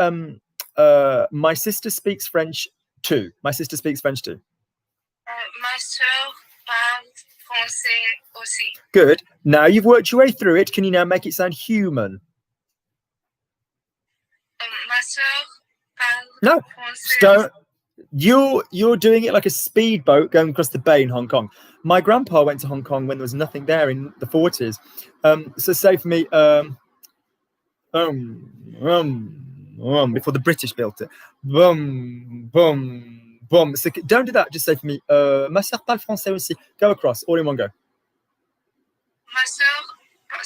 my sister speaks French too. My sister speaks French too. Ma soeur parle français aussi. Good. Now you've worked your way through it. Can you now make it sound human? Ma soeur parle No. français. Don't. You're doing it like a speedboat going across the bay in Hong Kong. My grandpa went to Hong Kong when there was nothing there in the 40s. So say for me, before the British built it. So don't do that. Just say for me, ma soeur parle français aussi. Go across, all in one go. Ma soeur.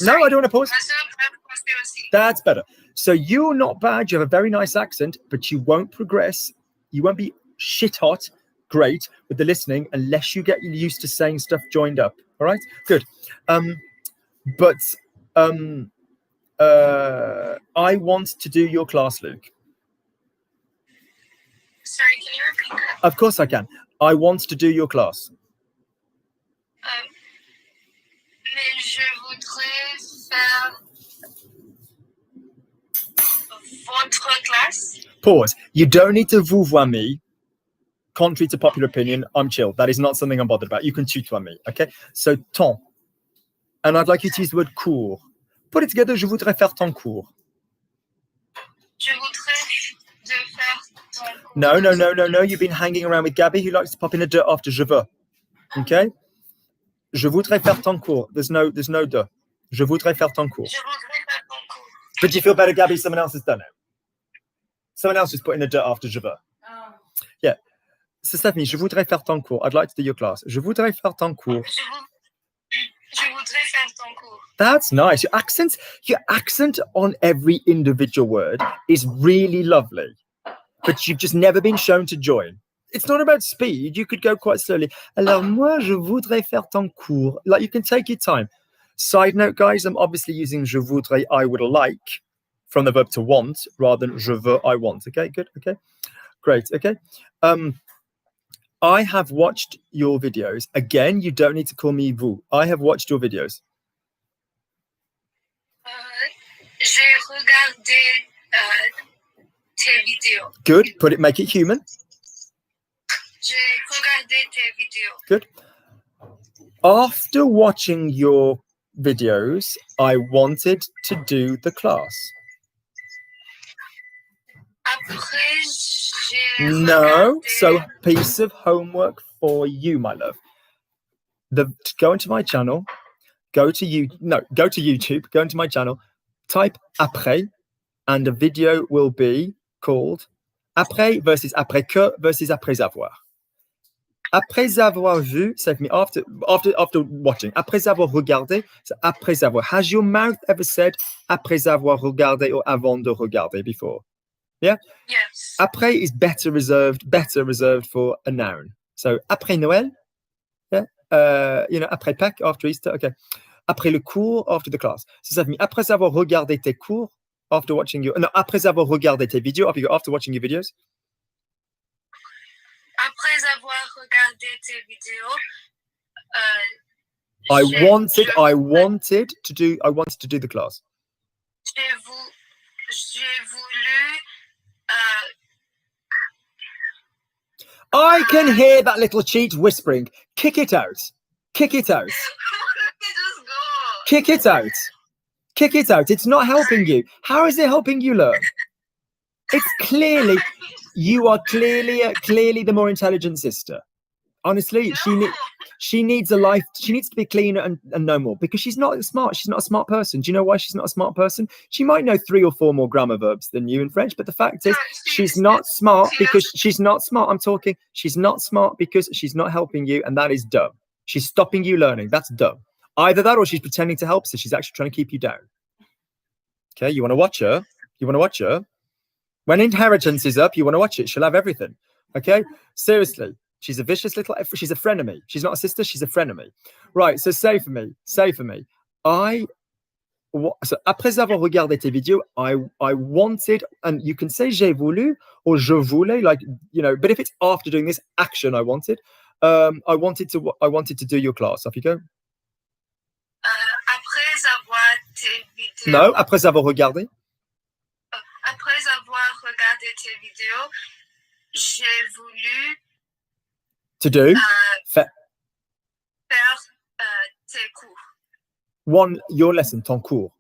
No, I don't want to pause. Ma soeur parle français aussi. That's better. So you're not bad. You have a very nice accent, but you won't progress. You won't be shit hot, great with the listening unless you get used to saying stuff joined up. All right, good. But I want to do your class, Luke. Sorry, can you repeat that? Of course I can. I want to do your class. Mais je voudrais faire votre classe. Pause. You don't need to vous voir me. Contrary to popular opinion, I'm chill. That is not something I'm bothered about. You can tutoyer me, okay? So, ton. And I'd like you to use the word cours. Put it together, je voudrais faire ton cours. Je voudrais de faire ton cours. No. You've been hanging around with Gabby, who likes to pop in a de after je veux. Okay? Je voudrais faire ton cours. There's no de. Je voudrais faire ton cours. Je voudrais faire ton cours. But do you feel better, Gabby? Someone else has done it. Someone else just put in a de after je veux. Yeah. So Stephanie, je voudrais faire ton cours. I'd like to do your class. Je voudrais faire ton cours. Je voudrais faire ton cours. That's nice. Your accent on every individual word is really lovely. But you've just never been shown to join. It's not about speed. You could go quite slowly. Alors, moi, je voudrais faire ton cours. Like, you can take your time. Side note, guys, I'm obviously using je voudrais, I would like, from the verb to want, rather than je veux, I want. Okay, good. Okay, great. Okay. I have watched your videos. Again, you don't need to call me vous. I have watched your videos. J'ai regardé tes vidéos. Good. Make it human. J'ai regardé tes vidéos. Good. After watching your videos, I wanted to do the class. Après, j'ai No. regardé... So, piece of homework for you, my love. Go into my channel. Go to YouTube. Go into my channel. Type après, and the video will be called après versus après que versus après avoir. Après avoir vu, say for me, after watching. Après avoir regardé, so après avoir. Has your mouth ever said après avoir regardé or avant de regarder before? Yeah? Yes. Après is better reserved for a noun. So après Noël, yeah, après Pâques, after Easter, okay. Après le cours, after the class. So ça veut dire après avoir regardé tes cours, after watching your, no, après avoir regardé tes vidéos, after watching your videos. Après avoir regardé tes vidéos, I j'ai wanted to do the class. J'ai voulu. I can hear that little cheat whispering. Kick it out. Kick it out. Just go. Kick it out. Kick it out. It's not helping you. How is it helping you learn? It's clearly, you are clearly the more intelligent sister. Honestly, No. she needs a life. She needs to be cleaner and know more, because she's not smart. She's not a smart person. Do you know why she's not a smart person? She might know 3 or 4 more grammar verbs than you in French, but the fact is, No, she's not smart because she's not smart. I'm talking, she's not smart because she's not helping you, and that is dumb. She's stopping you learning. That's dumb. Either that or she's pretending to help, so she's actually trying to keep you down. Okay, you want to watch her? When Inheritance is up, you want to watch it. She'll have everything. Okay, seriously. She's a vicious little, she's a frenemy. She's not a sister, she's a frenemy. Right, so say for me, I So, après avoir regardé tes vidéos, I wanted, and you can say j'ai voulu or je voulais, like, you know, but if it's after doing this action, I wanted to do your class. Off you go. Après avoir tes vidéos. No, après avoir regardé. Après avoir regardé tes vidéos, j'ai voulu To do. faire tes cours. Your lesson, ton cours.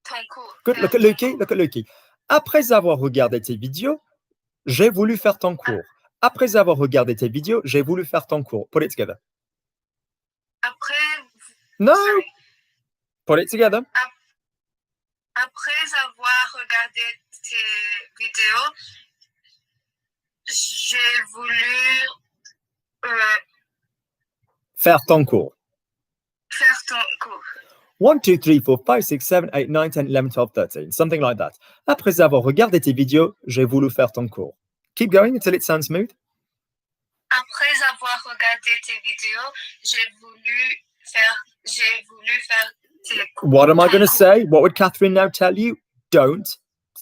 Ton cours. Good. Look at Lukey. Look at Lukey. Après avoir regardé tes vidéos, j'ai voulu faire ton cours. Après avoir regardé tes vidéos, j'ai voulu faire ton cours. Put it together. Après. No. Sorry. Put it together. Après avoir regardé tes vidéos, j'ai voulu Faire ton cours. faire ton cours. 1, 2, 3, 4, 5, 6, 7, 8, 9, 10, 11, 12, 13. Something like that. Après avoir regardé tes vidéos, j'ai voulu faire ton cours. Keep going until it sounds smooth. Après avoir regardé tes vidéos, j'ai voulu faire tes cours. What am I going to say? What would Catherine now tell you? Don't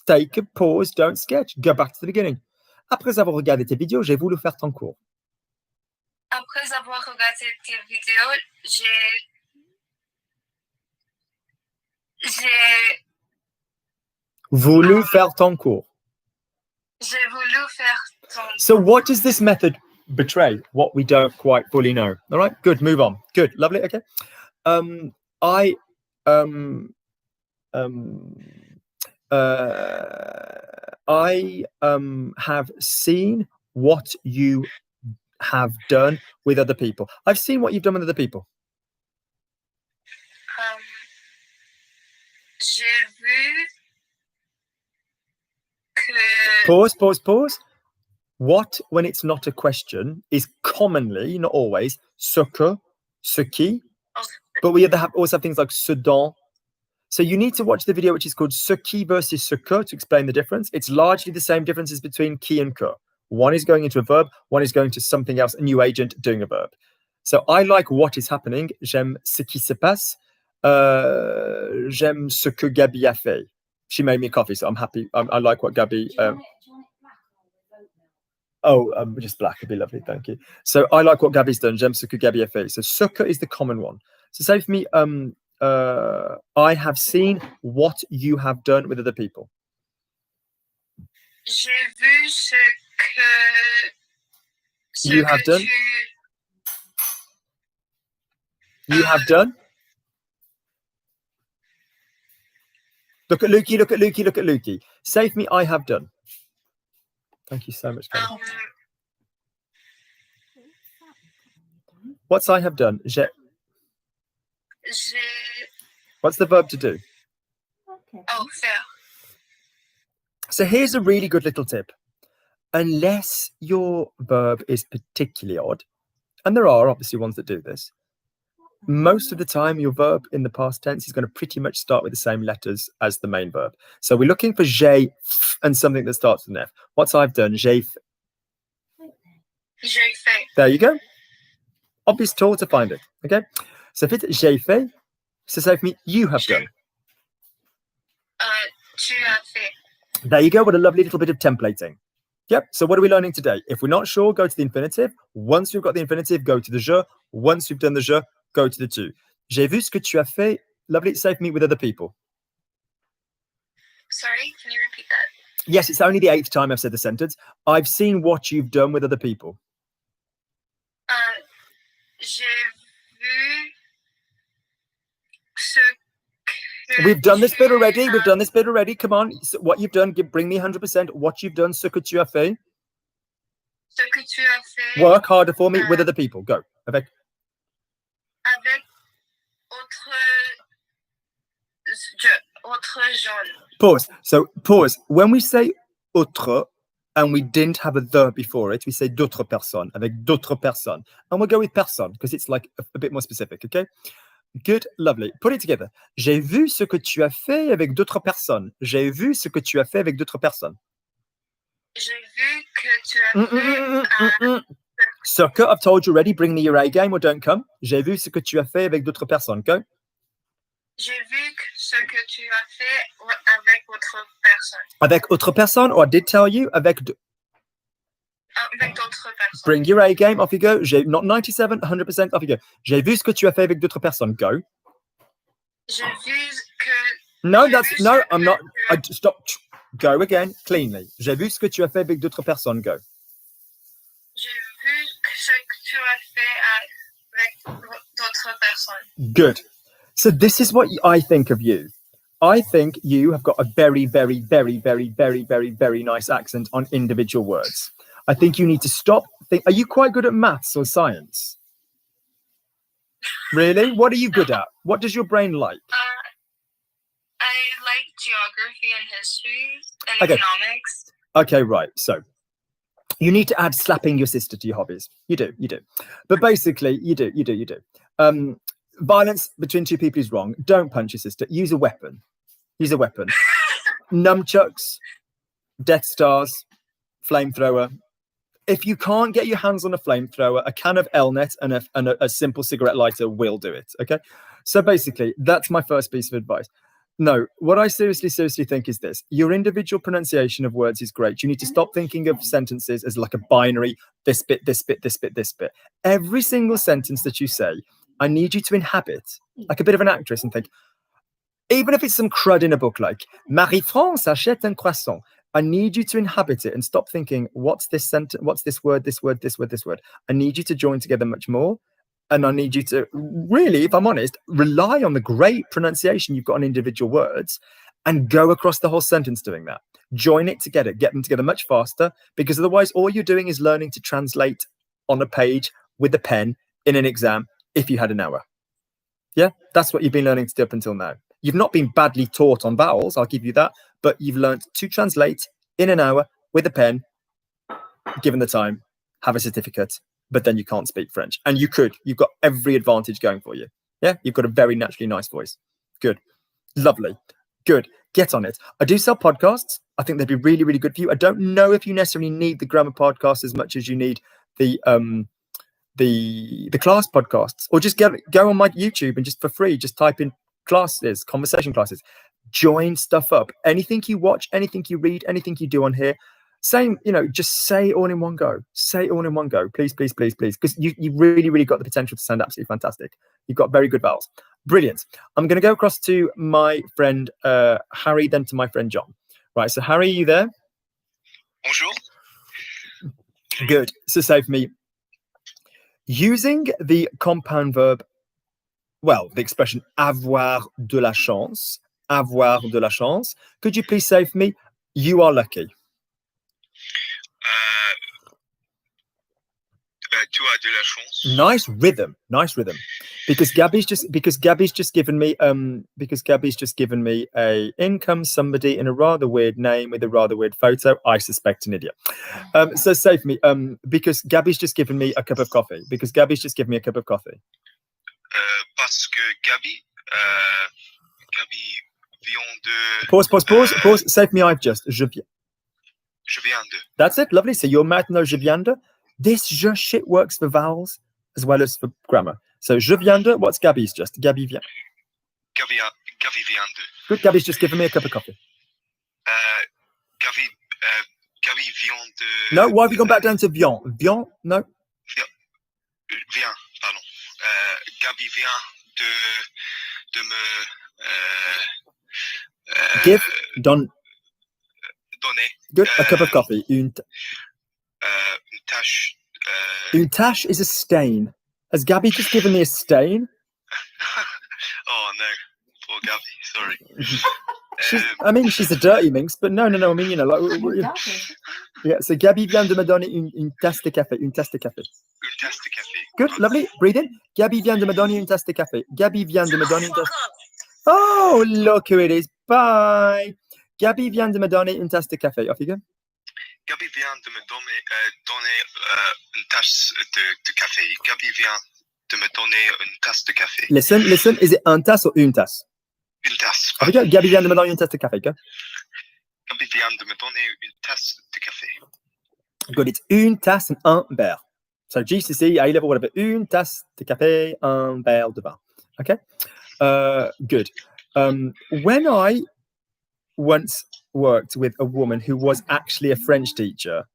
take a pause, don't sketch. Go back to the beginning. Après avoir regardé tes vidéos, j'ai voulu faire ton cours. Après avoir regardé tes vidéos, j'ai Voulu faire ton cours. J'ai voulu faire ton So what does this method betray? What we don't quite fully know. All right, good, move on. Good, lovely, okay. I have seen what you have done with other people. I've seen what you've done with other people. J'ai vu que Pause. What, when it's not a question, is commonly, not always, ce que, ce qui, but we also have things like ce dont. So you need to watch the video which is called ce qui versus ce que to explain the difference. It's largely the same differences between qui and que. One is going into a verb, one is going to something else, a new agent doing a verb. So I like what is happening. J'aime ce qui se passe. J'aime ce que Gabi a fait. She made me coffee, so I'm happy. I like what Gabi. Just black would be lovely, thank you. So I like what Gabi's done. J'aime ce que Gabi a fait. So ce que is the common one. So say for me, I have seen what you have done with other people. j'ai vu ce que You have done? You have done? Look at Lukey, look at Lukey, look at Lukey. Say for me, I have done. Thank you so much, Gabi. What's I have done? What's the verb to do? faire. So here's a really good little tip. Unless your verb is particularly odd, and there are obviously ones that do this, most of the time your verb in the past tense is going to pretty much start with the same letters as the main verb. So we're looking for j'ai and something that starts with an F. What's I've done? J'ai fait. There you go. Obvious tool to find it. Okay. So if it's j'ai fait, so say for me, you have done. Tu as fait. There you go. What a lovely little bit of templating. Yep. So what are we learning today? If we're not sure, go to the infinitive. Once we've got the infinitive, go to the je. Once we've done the je, go to the tu. J'ai vu ce que tu as fait. Lovely. Say for me with other people. Sorry, can you repeat that? Yes, it's only the 8th time I've said the sentence. I've seen what you've done with other people. J'ai vu ce que We've done this bit tu already. as- We've done this bit already. Come on. So what you've done, bring me 100%. What you've done, ce que tu as fait. Ce que tu as fait Work harder for me with other people. Go. Avec. avec autre gens. Pause. So pause. When we say autre and we didn't have a the before it, we say d'autres personnes, avec d'autres personnes. And we'll go with personne because it's like a bit more specific, okay? Good, lovely. Put it together. J'ai vu ce que tu as fait avec d'autres personnes. J'ai vu ce que tu as fait avec d'autres personnes. J'ai vu que tu as fait Ce que I've told you already, bring me your A game or don't come. J'ai vu ce que tu as fait avec d'autres personnes. Go. J'ai vu ce que tu as fait avec autre personne. Avec autre personne, or I did tell you, avec Avec d'autres personnes. bring your A game, off you go. Not 97, 100%, off you go. J'ai vu ce que tu as fait avec d'autres personnes. Go. J'ai vu que... No, j'ai that's, vu no, ce I'm que not, tu as- stop. Go again, cleanly. J'ai vu ce que tu as fait avec d'autres personnes. Go. J'ai vu ce que tu as fait avec d'autres personnes. Good. So this is what I think of you. I think you have got a very, very, very, very, very, very, very nice accent on individual words. I think you need to stop. Are you quite good at maths or science? Really? What are you good at? What does your brain like? I like geography and history and Okay. economics. Okay, right. So you need to add slapping your sister to your hobbies. You do. But basically, you do. Violence between two people is wrong. Don't punch your sister. Use a weapon. Nunchucks, Death Stars, flamethrower. If you can't get your hands on a flamethrower, a can of Elnet and a simple cigarette lighter will do it. Okay. So basically, that's my first piece of advice. No, what I seriously think is this. Your individual pronunciation of words is great. You need to stop thinking of sentences as like a binary, this bit, this bit, this bit, this bit. Every single sentence that you say, I need you to inhabit, like a bit of an actress, and think, even if it's some crud in a book like Marie-France achète un croissant, I need you to inhabit it and stop thinking, what's this sentence? What's this word, this word, this word, this word? I need you to join together much more. And I need you to really, if I'm honest, rely on the great pronunciation you've got on individual words and go across the whole sentence doing that. Join it together, get them together much faster, because otherwise all you're doing is learning to translate on a page with a pen in an exam if you had an hour. Yeah, that's what you've been learning to do up until now. You've not been badly taught on vowels, I'll give you that, but you've learned to translate in an hour with a pen, given the time, have a certificate, but then you can't speak French. And you could. You've got every advantage going for you. Yeah, you've got a very naturally nice voice. Good. Lovely. Good. Get on it. I do sell podcasts. I think they'd be really, really good for you. I don't know if you necessarily need the grammar podcast as much as you need the class podcasts, or just go on my YouTube and just for free, just type in classes, conversation classes, join stuff up. Anything you watch, anything you read, anything you do on here, just say it all in one go. Please, because you really, really got the potential to sound absolutely fantastic. You've got very good vowels. Brilliant. I'm going to go across to my friend Harry, then to my friend John. Right, so Harry, are you there? Bonjour. Good. So say for me, using the compound verb, well, the expression avoir de la chance, could you please say for me, you are lucky? Tu as de la chance. Nice rhythm. Because Gabby's just given me a in comes somebody in a rather weird name with a rather weird photo. I suspect an idiot. So say for me, because Gabby's just given me a cup of coffee. Parce que Gabi vient de. Pause. Say for me, je viens. Je viens de. That's it. Lovely. So your math knows je viens de. This je shit works for vowels as well as for grammar. So je viens de, what's Gabby's just? Gabby vient. Gabi vient de. Good. Gabby's just given me a cup of coffee. Gabi vient de. No, why have you gone back down to vient? Vient? No. Vient, pardon. Gabi vient de me. Give, donner. Good. A cup of coffee. Une tache. Une tache is a stain. Has Gabby just given me a stain? Oh no, poor Gabi. Sorry. She's a dirty minx, but no. I mean, yeah. So Gabby vient de me donner une tasse de café. Une tasse de café. Good, lovely. Breathe in. Gabby vient de me donner une tasse de café. Gabby vient de me donner une tasse. Oh, look who it is. Bye. Gabby vient de me donner une tasse de café. Off you go. Gabi vient de me donner une tasse de café. Gabi vient de me donner une tasse de café. Listen. Is it un tasse or une tasse? Une tasse. Off you go. Gabi vient de me donner une tasse de café. Go. Gabi vient de me donner une tasse de café. Good. It's une tasse and un verre. So GCSE, A level, whatever. Une tasse de café, un verre de vin. Okay. Good. When I once worked with a woman who was actually a French teacher,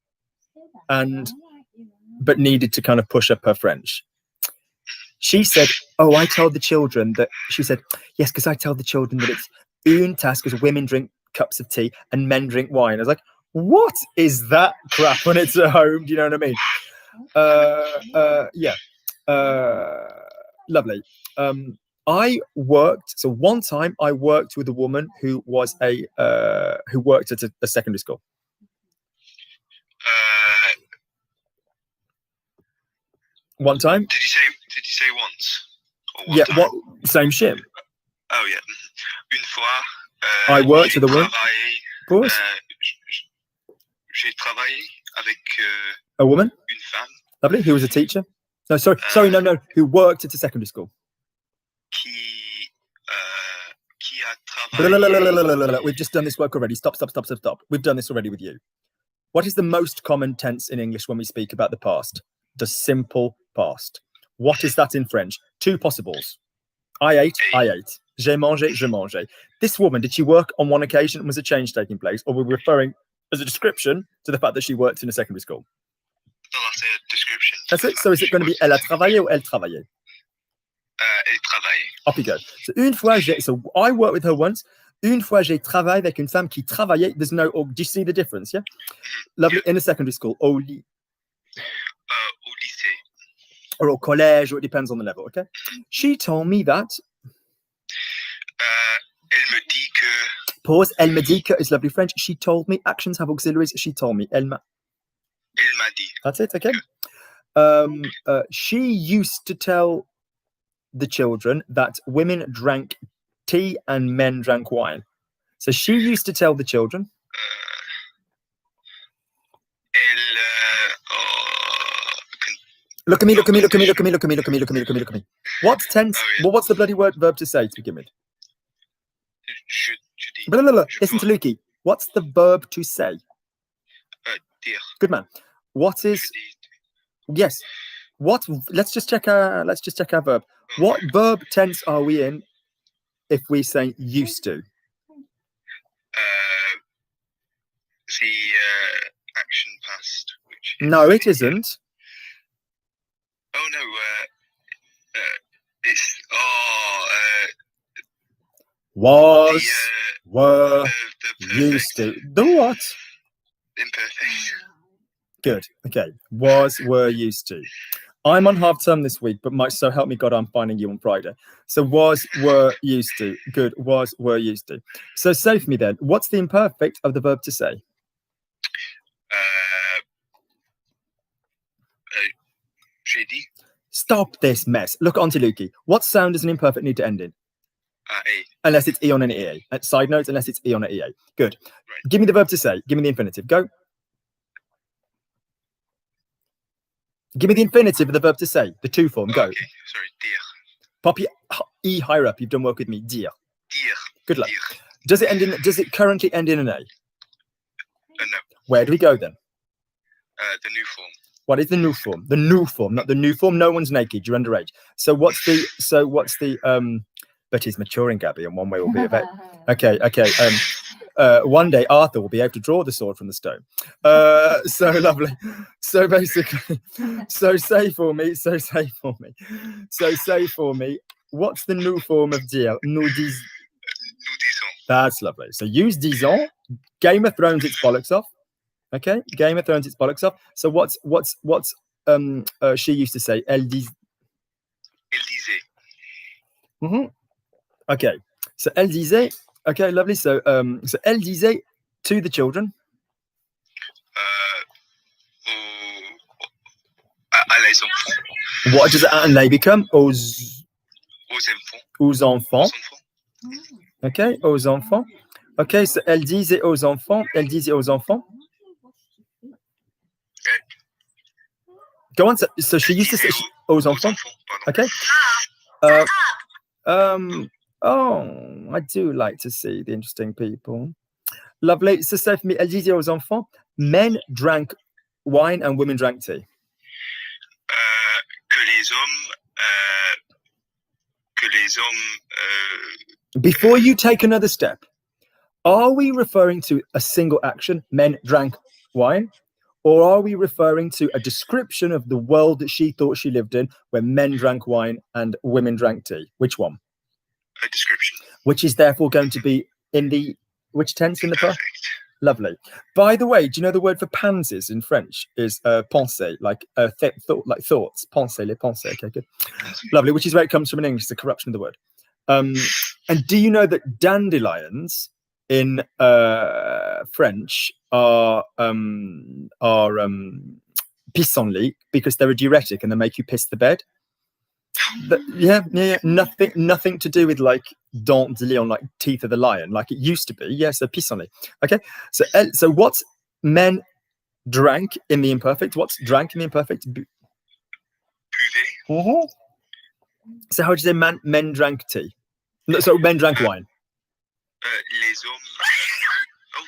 but needed to kind of push up her French. She said, "Oh, I told the children that." She said, "Yes, because I tell the children that it's une tasse because women drink cups of tea and men drink wine." I was like, "What is that crap when it's at home?" Do you know what I mean? Yeah. Lovely. One time I worked with a woman who was who worked at a secondary school. One time. Did you say once? Or one Yeah. time? What? Same shit. Oh yeah. Une fois. I worked with a woman. Pause. J'ai travaillé avec A woman. une femme Lovely. Who was a teacher? No, sorry, no. Who worked at a secondary school? qui a travaillé. We've just done this work already. Stop. We've done this already with you. What is the most common tense in English when we speak about the past? The simple past. What is that in French? Two possibles. I ate. J'ai mangé, je mangeais. This woman, did she work on one occasion? Was a change taking place? Or were we referring as a description to the fact that she worked in a secondary school? No, that's a description. That's it. So is it going to be elle a travaillé or elle travaillait? Elle travaille. Up you go. So une fois, so I worked with her once. Une fois, j'ai travaillé avec une femme qui travaillait. There's no, do you see the difference? Yeah. Lovely. In a secondary school. Au lycée. Or au collège, or it depends on the level. Okay. She told me that. Elle me dit que. Pause. Elle me dit que is lovely French. She told me. Actions have auxiliaries. She told me. Elle m'a dit. That's it. Okay. She used to tell the children that women drank tea and men drank wine. So she used to tell the children. Look at me. What tense? Oh, yeah. Well, what's the bloody verb to say to begin with? Je dis. Blah, blah, blah. Listen to Lukey. What's the verb to say? Dire. Good man. What is? Je dis. Yes. What? Let's just check our verb. What verb tense are we in if we say used to? The action past. Which is No, it isn't. Oh no. It's Was, were, the used to. The what? imperfect. Good. Okay. Was, were, used to. I'm on half term this week, but so help me God, I'm finding you on Friday. So was, were, used to. Good. Was, were, used to. So say for me then, what's the imperfect of the verb to say? J'ai dit. Stop this mess. Look onto Lukey. What sound does an imperfect need to end in? A. Unless it's E on an EA. Side note, unless it's E on an EA. Good. Right. Give me the verb to say. Give me the infinitive. Go. Give me the infinitive of the verb to say. The to form. Go. Okay. Sorry. Dire. Pop your E higher up. You've done work with me. Dire. Dire. Good luck. Dire. Does it currently end in an A? No. Where do we go then? The new form. What is the new form? The new form, not the new form. No one's naked. You're underage. So what's the but he's maturing, Gabby, and one way will be a vet. Okay. One day Arthur will be able to draw the sword from the stone. So lovely. So basically, say for me. What's the new form of dire? Nous disons. Nous disons. That's lovely. So use disons. Game of Thrones its bollocks off. Okay. Game of Thrones its bollocks off. So what's she used to say? Elle disait. Elle disait. Mm-hmm. Okay. So elle disait. Okay, lovely. So elle disait to the children. À les enfants. What does they become? Aux enfants. Okay, aux enfants. Okay, so elle disait aux enfants. Elle disait aux enfants. Go on. So she used to say aux enfants. Okay. Oh, I do like to see the interesting people. Lovely. So say for me, elle disait aux enfants, men drank wine and women drank tea. Que les hommes que les hommes... Before you take another step, are we referring to a single action, men drank wine? Or are we referring to a description of the world that she thought she lived in, where men drank wine and women drank tea? Which one? A description. Which is therefore going to be in the, which tense in the past? Perfect. Lovely. By the way, do you know the word for pansies in French is pensée, like like thoughts. Pensée, les pensées. Okay, good. Lovely, which is where it comes from in English, the corruption of the word. And do you know that dandelions in French are pissenlit because they're a diuretic and they make you piss the bed? Yeah. Nothing to do with like dents de lion, like teeth of the lion, like it used to be. Yes, so pissenlit. Okay, so what's men drank in the imperfect? What's drank in the imperfect? Buvez. So how do you say men drank tea? No, so men drank wine. Les hommes... oh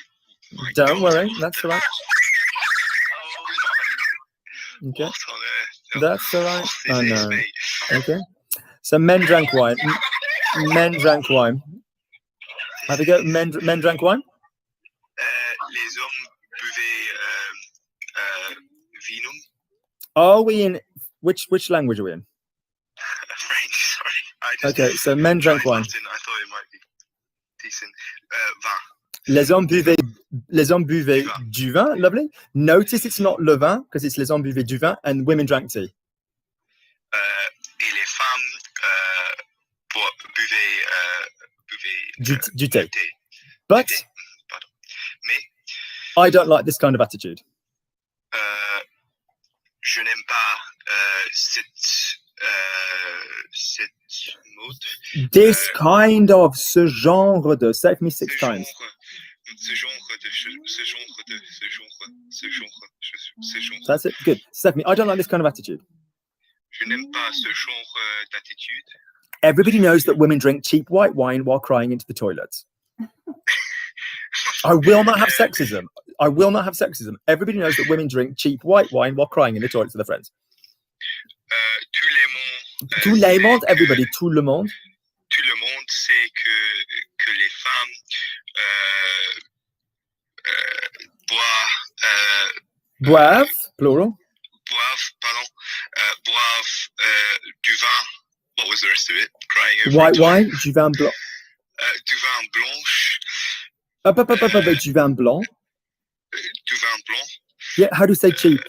my Don't God. worry, that's all right. Oh, Okay, what on earth? that's all right. What I is this, know. mate? Okay, so men drank wine. Men drank wine. Have you got men drank wine? Les hommes buvaient vinum. Are we in which language are we in? French, sorry. I just Okay, so men drank tried wine. Latin. I thought it might be decent. Vin. Les hommes buvaient du vin. Lovely. Notice it's not le vin because it's les hommes buvaient du vin and women drank tea. Et les femmes buvaient Du thé. thé. But Pardon. Mais I don't like this kind of attitude. je n'aime pas cette mode. This kind of, ce genre de. Say it for me 6 times. Ce genre. That's it. Good. Stephanie, I don't like this kind of attitude. Je n'aime pas ce genre d'attitude. Everybody knows that women drink cheap white wine while crying into the toilets. I will not have sexism. I will not have sexism. Everybody knows that women drink cheap white wine while crying in the toilets with their friends. Tout le monde, everybody, tout le monde. Tout le monde sait que les femmes Boivent, plural. Boivent du vin. What was the rest of it? Crying over White it. wine, du vin blanc. Du vin blanche. Du vin blanc. Du vin blanc. Yeah, how do you say cheap?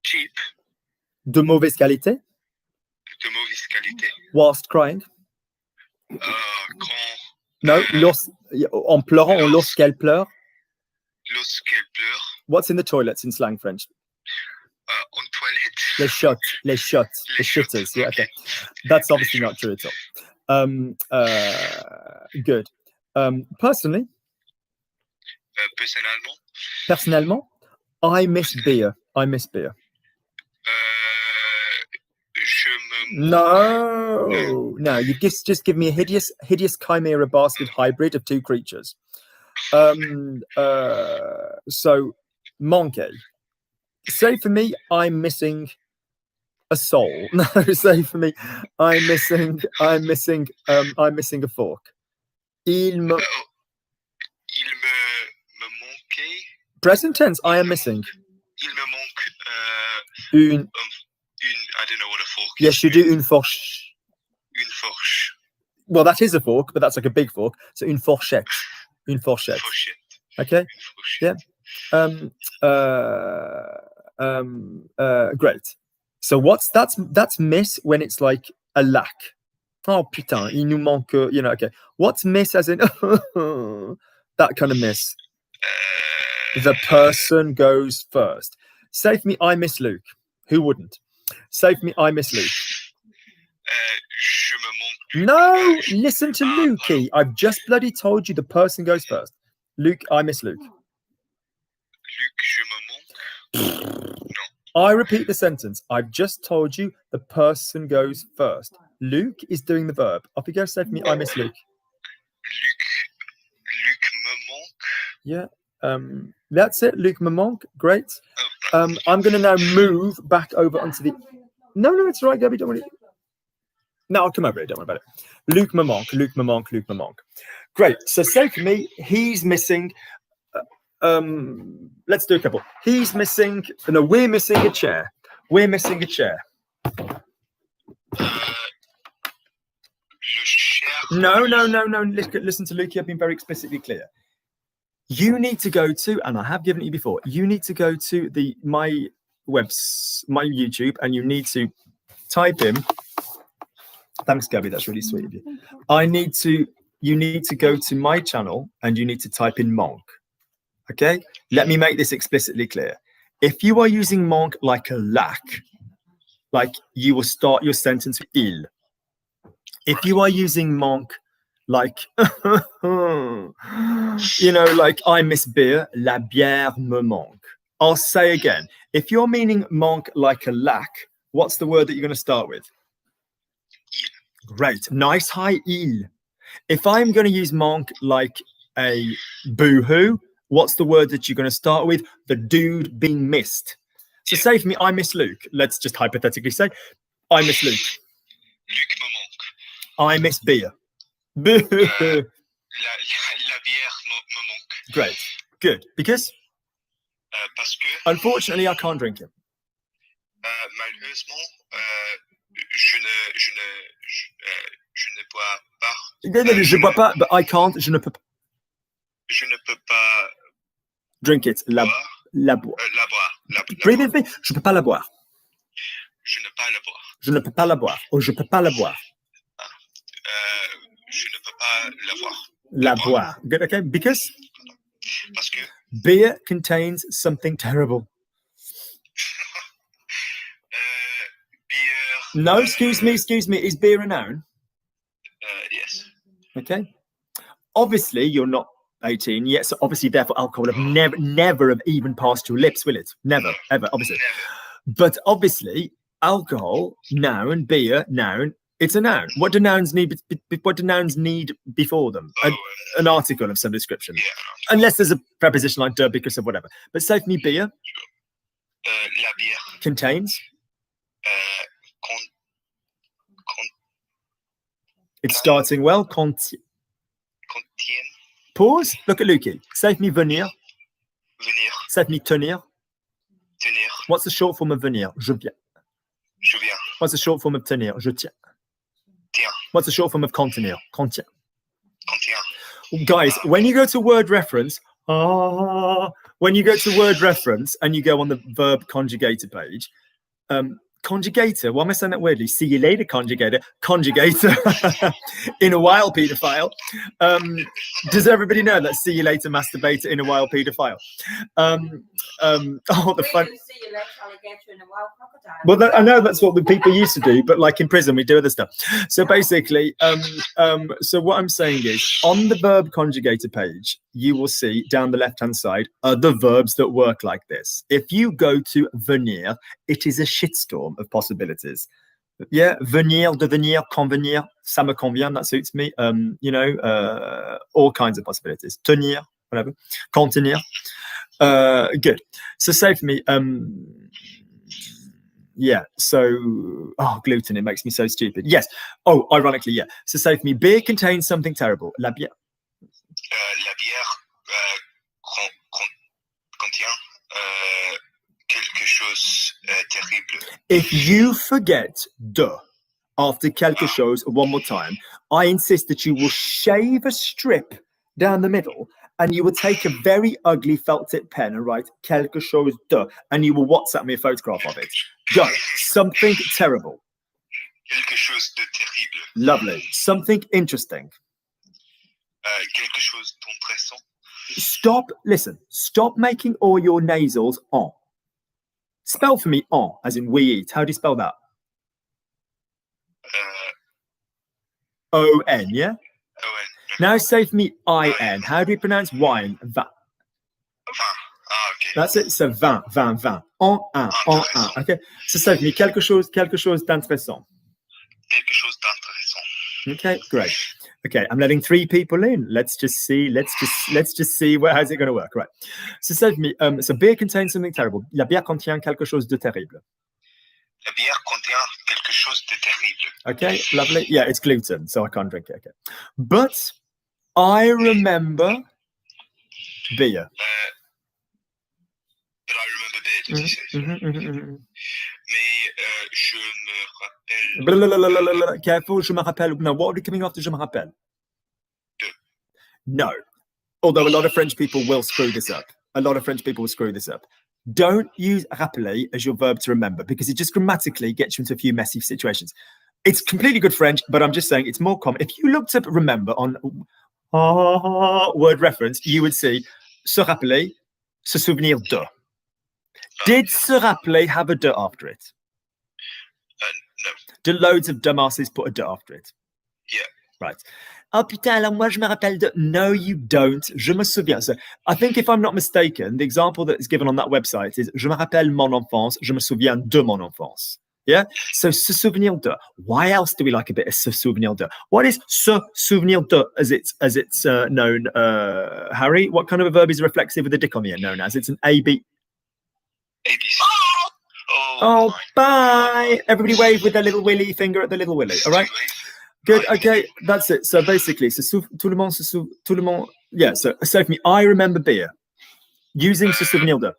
Cheap. De mauvaise qualité. De mauvaise qualité. Whilst crying. Quand No, en pleurant ou lorsqu'elle pleure. lorsqu'elle pleure. What's in the toilets in slang French? En toilette. Les shitters. Yeah, okay. That's obviously not true at all. Good. Personally, personnellement, I miss beer. No, you just give me a hideous chimera bastard hybrid of two creatures. So, manquer. Say for me, I'm missing a soul. No, say for me, I'm missing a fork. Il me manquait. Present tense, I am missing. Il me manque Une. I don't know what a fork is. Yes, you do une fourche. Une fourche. Well, that is a fork, but that's like a big fork. So une fourchette. Une fourchette. Okay. Yeah. Great. So that's miss when it's like a lack. Oh putain, il nous manque, okay. What's miss as in that kind of miss? The person goes first. Say for me, I miss Luke. Who wouldn't? Say for me, I miss Luke. Je me manque. No, listen to Lukey. I've just bloody told you the person goes first. Luke, I miss Luke. Luc, je me manque. I repeat the sentence. I've just told you the person goes first. Luke is doing the verb. Off you go, say for me, I miss Luke. Luc me manque. Yeah. That's it. Luc me manque. Great. I'm going to now move back over onto the... No, it's all right, Gabby. Don't worry. No, I'll come over here. Don't worry about it. Luc me manque. Luc me manque. Luc me manque. Great. So say for me, he's missing. Let's do a couple. He's missing. No, we're missing a chair. We're missing a chair. Le cher. No. Listen to Luke. I've been very explicitly clear. You need to go to, and I have given it you before. You need to go to my YouTube, and you need to type in. Thanks, Gabby. That's really sweet of you. You need to go to my channel, and you need to type in manque. Okay. Let me make this explicitly clear. If you are using manque like a lack, like you will start your sentence with il. If you are using manque like, like I miss beer, la bière me manque. I'll say again, if you're meaning manque like a lack, what's the word that you're going to start with? Great. Nice high il. If I'm going to use manque like a boohoo, what's the word that you're going to start with? The dude being missed. So say for me, I miss Luke. Let's just hypothetically say, I miss Luke. Luc me manque. I miss beer. La bière me manque. Great. Good. Because Parce que unfortunately, I can't drink it. malheureusement, je ne bois pas. Je bois pas, but I can't. Je ne peux pas Je ne peux pas drink it. La boire. la boire. Breathe with me. Je peux pas la boire. Je ne peux pas la boire. Je ne peux pas la boire. Ou je peux pas la boire. Je ne peux pas la boire. La boire. Good. Okay. Because Parce que beer contains something terrible. bière. No, excuse me. Is beer a noun? Yes. Okay. Obviously, you're not 18 yet, so obviously, therefore, alcohol have never have even passed your lips, will it? Never, ever, obviously. Never. But obviously, alcohol, noun, beer, noun, it's a noun. What do nouns need? What do nouns need before them? An article of some description, Yeah. unless there's a preposition like de, because of whatever. But say for me, beer La bière. contains. It's starting well. Contienne. Pause. Look at Lukey. Say for me, venir. Venir. Say for me, tenir. Tenir. What's the short form of venir? Je viens. Je viens. What's the short form of tenir? Je tiens. Tiens. What's the short form of contenir? Contient. Contient. Guys, when you go to word reference, when you go to word reference and you go on the verb conjugator page, conjugator, why am I saying that weirdly? See you later, conjugator. In a while, paedophile. Does everybody know that see you later, masturbator, in a while, paedophile? The fun. Well, I know that's what the people used to do, but like in prison, we do other stuff. So basically, so what I'm saying is, on the verb conjugator page, you will see down the left-hand side the verbs that work like this. If you go to venir, it is a shitstorm of possibilities. Yeah, venir, devenir, convenir, ça me convient, that suits me. All kinds of possibilities. Tenir, whatever. Contenir. Good. So say for me, gluten, it makes me so stupid. Yes. Oh, ironically, yeah. So say for me, beer contains something terrible. La bière. La bière contient quelque chose terrible. If you forget de after quelque chose one more time, I insist that you will shave a strip down the middle and you will take a very ugly felt tip pen and write quelque chose de, and you will WhatsApp me a photograph of it. Go. Something terrible. Quelque chose de terrible. Lovely. Something interesting. Quelque chose d'intéressant. Stop making all your nasals en. Spell for me en, as in we eat. How do you spell that? O-N, yeah? O-N. Now say for me I-N. How do you pronounce wine? Vin. Vin. Ah, okay. That's it. So vin. En un. Okay. So say for me quelque chose d'intéressant. Quelque chose d'intéressant. Okay, great. Okay, I'm letting 3 people in. Let's just see how's it going to work. Right. So say for me, so beer contains something terrible. La bière contient quelque chose de terrible. La bière contient quelque chose de terrible. Okay, lovely. Yeah, it's gluten, so I can't drink it. Okay. But I remember beer. But I remember beer, did you say? Mais je me rappelle. Blablabla. Careful, je me rappelle. No, what are we coming after je me rappelle? De. No. Although a lot of French people will screw this up. A lot of French people will screw this up. Don't use rappeler as your verb to remember because it just grammatically gets you into a few messy situations. It's completely good French, but I'm just saying it's more common. If you looked up remember on word reference, you would see se rappeler, se souvenir de. Did se rappeler have a de after it? No. Do loads of dumbasses put a de after it? Yeah. Right. Oh putain, alors moi je me rappelle de. No, you don't. Je me souviens. So I think if I'm not mistaken, the example that is given on that website is je me rappelle mon enfance, je me souviens de mon enfance. Yeah. So se souvenir de. Why else do we like a bit of se souvenir de? What is se souvenir de as it's known, Harry? What kind of a verb is reflexive with a dick on the end known as? It's an AB. ABC. Oh, bye. Everybody wave with their little willy finger at the little willy. All right. Good. Okay, that's it. So basically, tout le monde, yeah. So for me, I remember beer using se souvenir de.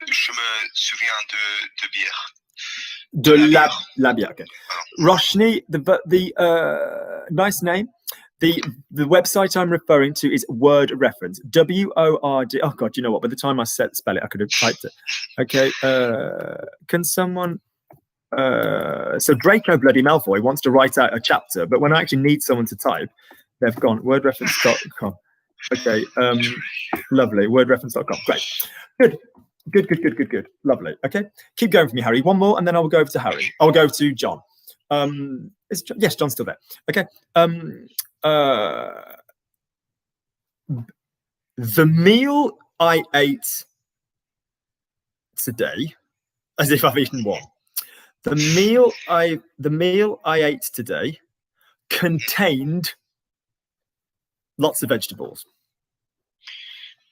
Je me souviens de bière. De la bière. Okay. Roshni, the nice name. The website I'm referring to is Word Reference. WORD. Oh God, you know what? By the time I spell it, I could have typed it. Okay. Can someone? So Draco Bloody Malfoy wants to write out a chapter, but when I actually need someone to type, they've gone wordreference.com. Okay, lovely. Wordreference.com. Great. Good. Lovely. Okay, keep going for me, Harry. One more, and then I will go over to Harry. I will go over to John. Yes, John's still there. Okay. The meal I ate today, as if I've eaten one. The meal I ate today contained lots of vegetables.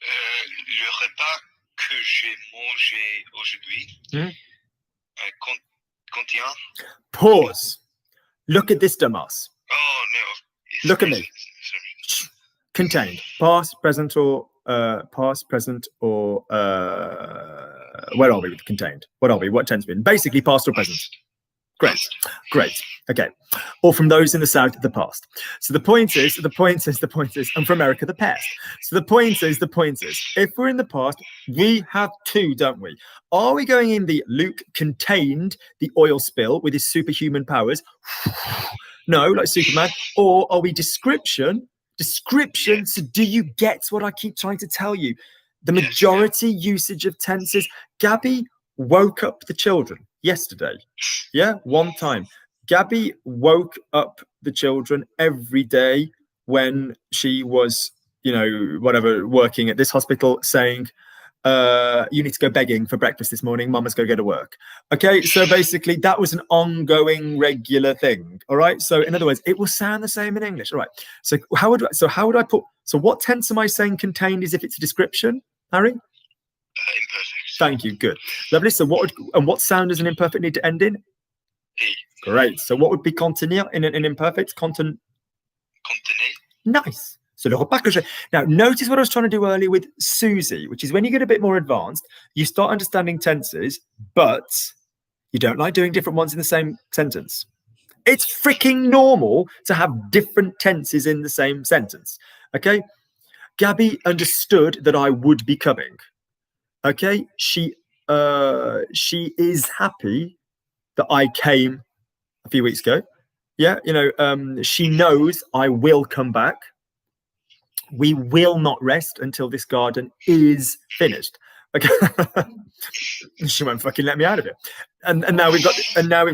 Le repas que j'ai mangé aujourd'hui contient. Pause. Look at this dumbass. Oh no. Look at me. Sorry. Contained. Past, present, or where are we with contained? What are we? What tense been? Basically past or present. Great. Okay. Or from those in the south, the past. So the point is, and for America, the past. So the point is, if we're in the past, we have two, don't we? Are we going in the Luke contained the oil spill with his superhuman powers? No, like Superman. Or are we description? So do you get what I keep trying to tell you? The majority usage of tenses. Gabby woke up the children yesterday. Yeah, one time. Gabby woke up the children every day when she was, working at this hospital saying, you need to go begging for breakfast this morning. Mama's going to go to work. Okay, so basically that was an ongoing, regular thing. All right. So in other words, it will sound the same in English. All right. So how would I put? So what tense am I saying contained is if it's a description, Harry? Imperfect. Thank you. Good. Lovely. So what sound does an imperfect need to end in? E. Great. So what would be contenir in an imperfect? Contenez. Nice. So le repas que j'ai. Now, notice what I was trying to do earlier with Susie, which is when you get a bit more advanced, you start understanding tenses, but you don't like doing different ones in the same sentence. It's freaking normal to have different tenses in the same sentence. Okay? Gabby understood that I would be coming. Okay? She is happy that I came a few weeks ago. Yeah, she knows I will come back. We will not rest until this garden is finished. Okay. She won't fucking let me out of it. And now we've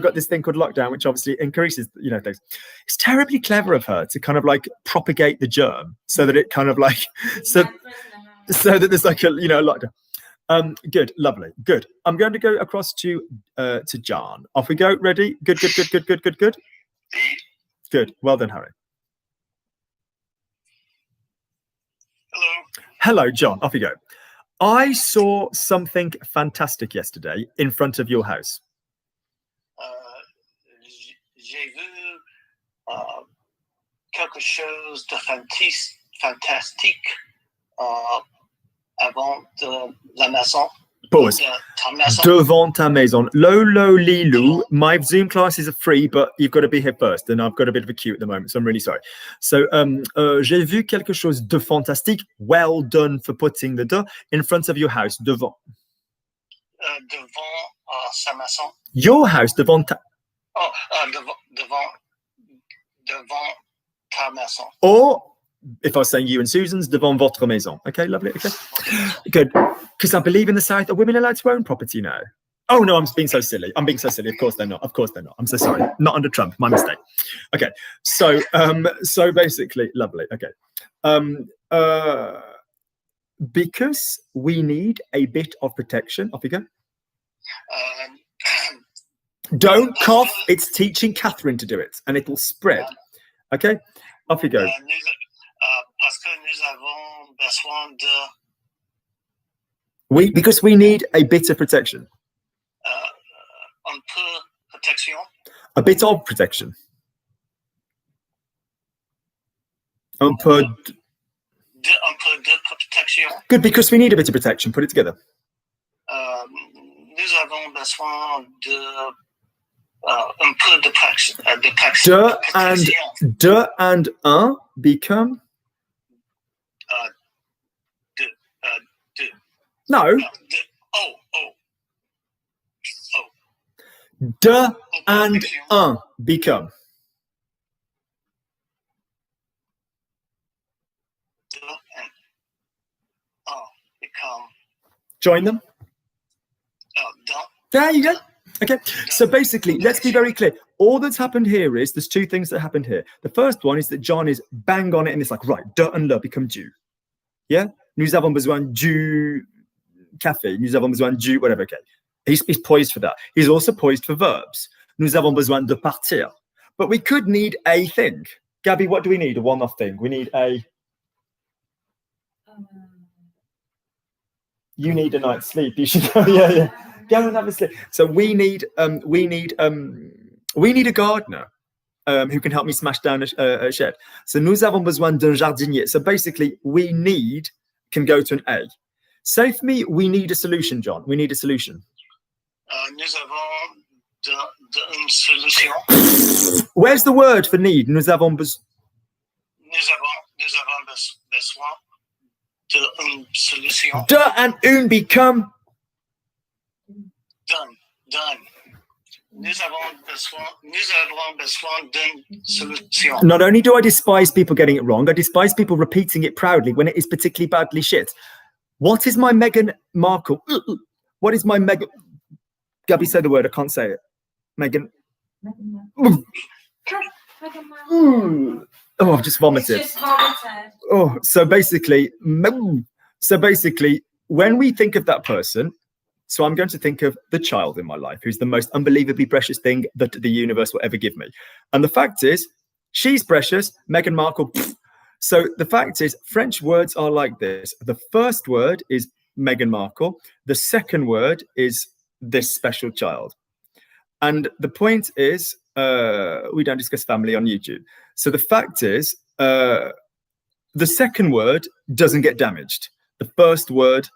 got this thing called lockdown, which obviously increases, things. It's terribly clever of her to kind of like propagate the germ so that it kind of like so that there's like a lockdown. Good, lovely, good. I'm going to go across to John. Off we go. Ready? Good. Good. Well done, Harry. Hello, John. Off you go. I saw something fantastic yesterday in front of your house. j'ai vu quelque chose de fantastique avant de la maison. Pause. De ta maison. Devant ta maison. Lolo Lilu. My Zoom classes are free, but you've got to be here first. And I've got a bit of a queue at the moment, so I'm really sorry. So, j'ai vu quelque chose de fantastique. Well done for putting the de in front of your house. Devant. Devant sa maison. Your house, devant ta. Devant ta maison. Or, if I was saying you and Susan's, devant votre maison. Okay, lovely. Okay, good. Because I believe in the South, are women allowed to own property now? Oh no, I'm being so silly. Of course they're not. Of course they're not. I'm so sorry. Not under Trump. My mistake. Okay. So, so basically, lovely. Okay. Because we need a bit of protection. Off you go. Don't cough. It's teaching Catherine to do it, and it'll spread. Okay. Off you go. Parce que nous avons besoin de. Because we need a bit of protection. Un peu protection. A bit of protection. Un peu de protection. Good, because we need a bit of protection. Put it together. Nous avons besoin de un peu de protection. De and un become. No. De and un become. De and un become. Join them. There you go. Okay. So basically, let's be very clear. All that's happened here is there's two things that happened here. The first one is that John is bang on it and it's like, right, de and le become du. Yeah? Nous avons besoin du café. Nous avons besoin du whatever. Okay. He's poised for that. He's also poised for verbs. Nous avons besoin de partir. But we could need a thing. Gabby, what do we need? A one-off thing. We need a... You need a night's sleep. You should go, yeah. Go and have a sleep. So we need a gardener who can help me smash down a shed. So nous avons besoin d'un jardinier. So basically, we need can go to an A. Say for me, we need a solution, John. We need a solution. Nous avons une solution. Where's the word for need? Nous avons besoin d'une solution. De and une become. Done. Nous avons besoin d'une solution. Not only do I despise people getting it wrong, I despise people repeating it proudly when it is particularly badly shit. What is my Meghan Markle? What is my Meghan? Gabby said the word. I can't say it. Meghan. Oh, I've just vomited. Oh, so basically, when we think of that person, so I'm going to think of the child in my life, who's the most unbelievably precious thing that the universe will ever give me. And the fact is, she's precious. Meghan Markle. Pfft. So the fact is, French words are like this. The first word is Meghan Markle. The second word is this special child. And the point is, we don't discuss family on YouTube. So the fact is, the second word doesn't get damaged. The first word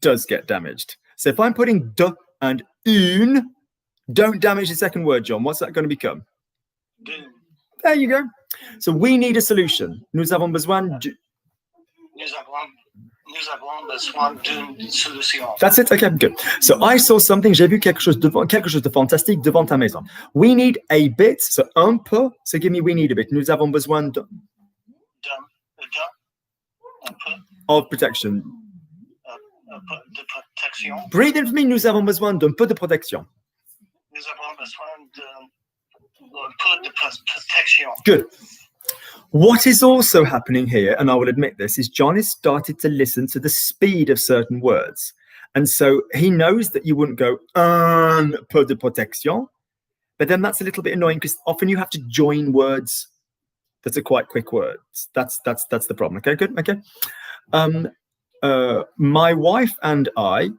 does get damaged. So if I'm putting de and une, don't damage the second word, John. What's that going to become? There you go. So we need a solution. Nous avons besoin de... Nous avons besoin d'une solution. That's it. Okay, good. So I saw something. J'ai vu quelque chose de fantastique devant ta maison. We need a bit. So un peu. So give me. We need a bit. Nous avons besoin de of protection. De protection. Breathe in for me. Nous avons besoin d'un peu de protection. Nous avons besoin d'un peu de protection. Good. What is also happening here, and I will admit this, is John has started to listen to the speed of certain words. And so he knows that you wouldn't go un peu de protection, but then that's a little bit annoying because often you have to join words that are quite quick words. That's the problem. Okay, good. Okay. My wife and I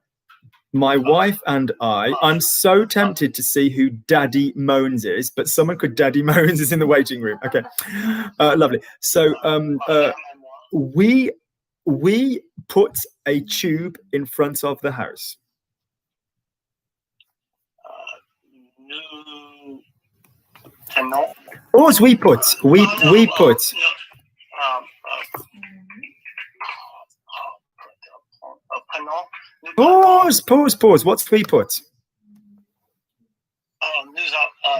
My wife and I'm so tempted to see who Daddy Moans is, but someone could Daddy Moans is in the waiting room. Okay, lovely. So we put a tube in front of the house. Nous tenons. Or we put pause. What's we put?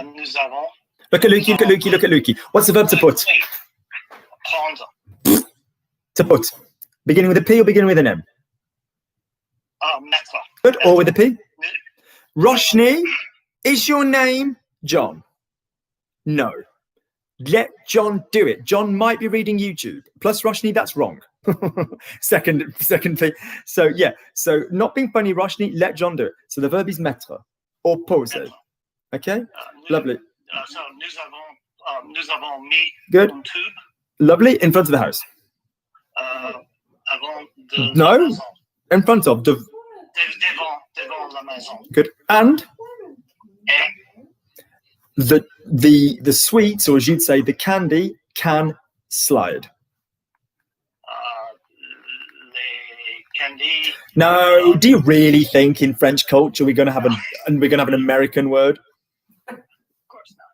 Nous avons. Look at Lukey. What's the verb to put? Prendre. To put. Beginning with a P or beginning with an M? Mettre. Good. Or with a P? Roshni, is your name John? No. Let John do it. John might be reading YouTube. Plus Roshni, that's wrong. second thing. So yeah. So not being funny, Roshni, let John do it. So the verb is mettre or poser. Okay. Lovely. So nous avons mis Good. un tube. Lovely. In front of the house. Avant de No. la maison. In front of. Devant la maison. Good. And Et the sweets, or as you'd say, the candy can slide. les candies. No, do you really think in French culture we're going to have an American word? Of course not.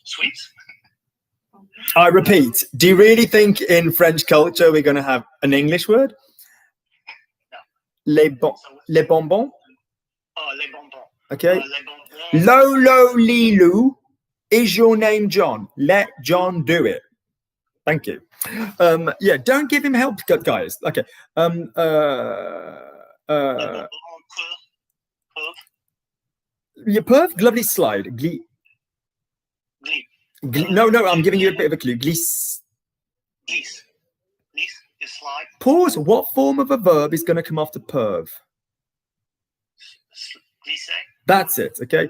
Sweets. I repeat, do you really think in French culture we're going to have an English word? Les bonbons. Les bonbons. Okay. Les bonbons. Lolo Lilu, is your name John? Let John do it. Thank you. Yeah, don't give him help, guys. Okay. Les bonbons Yeah, perfect. Lovely slide. glisse. No, I'm giving you a bit of a clue. Glisse. Glisse. Glisse is slide. Pause. What form of a verb is going to come after perv? Glisse. That's it. Okay.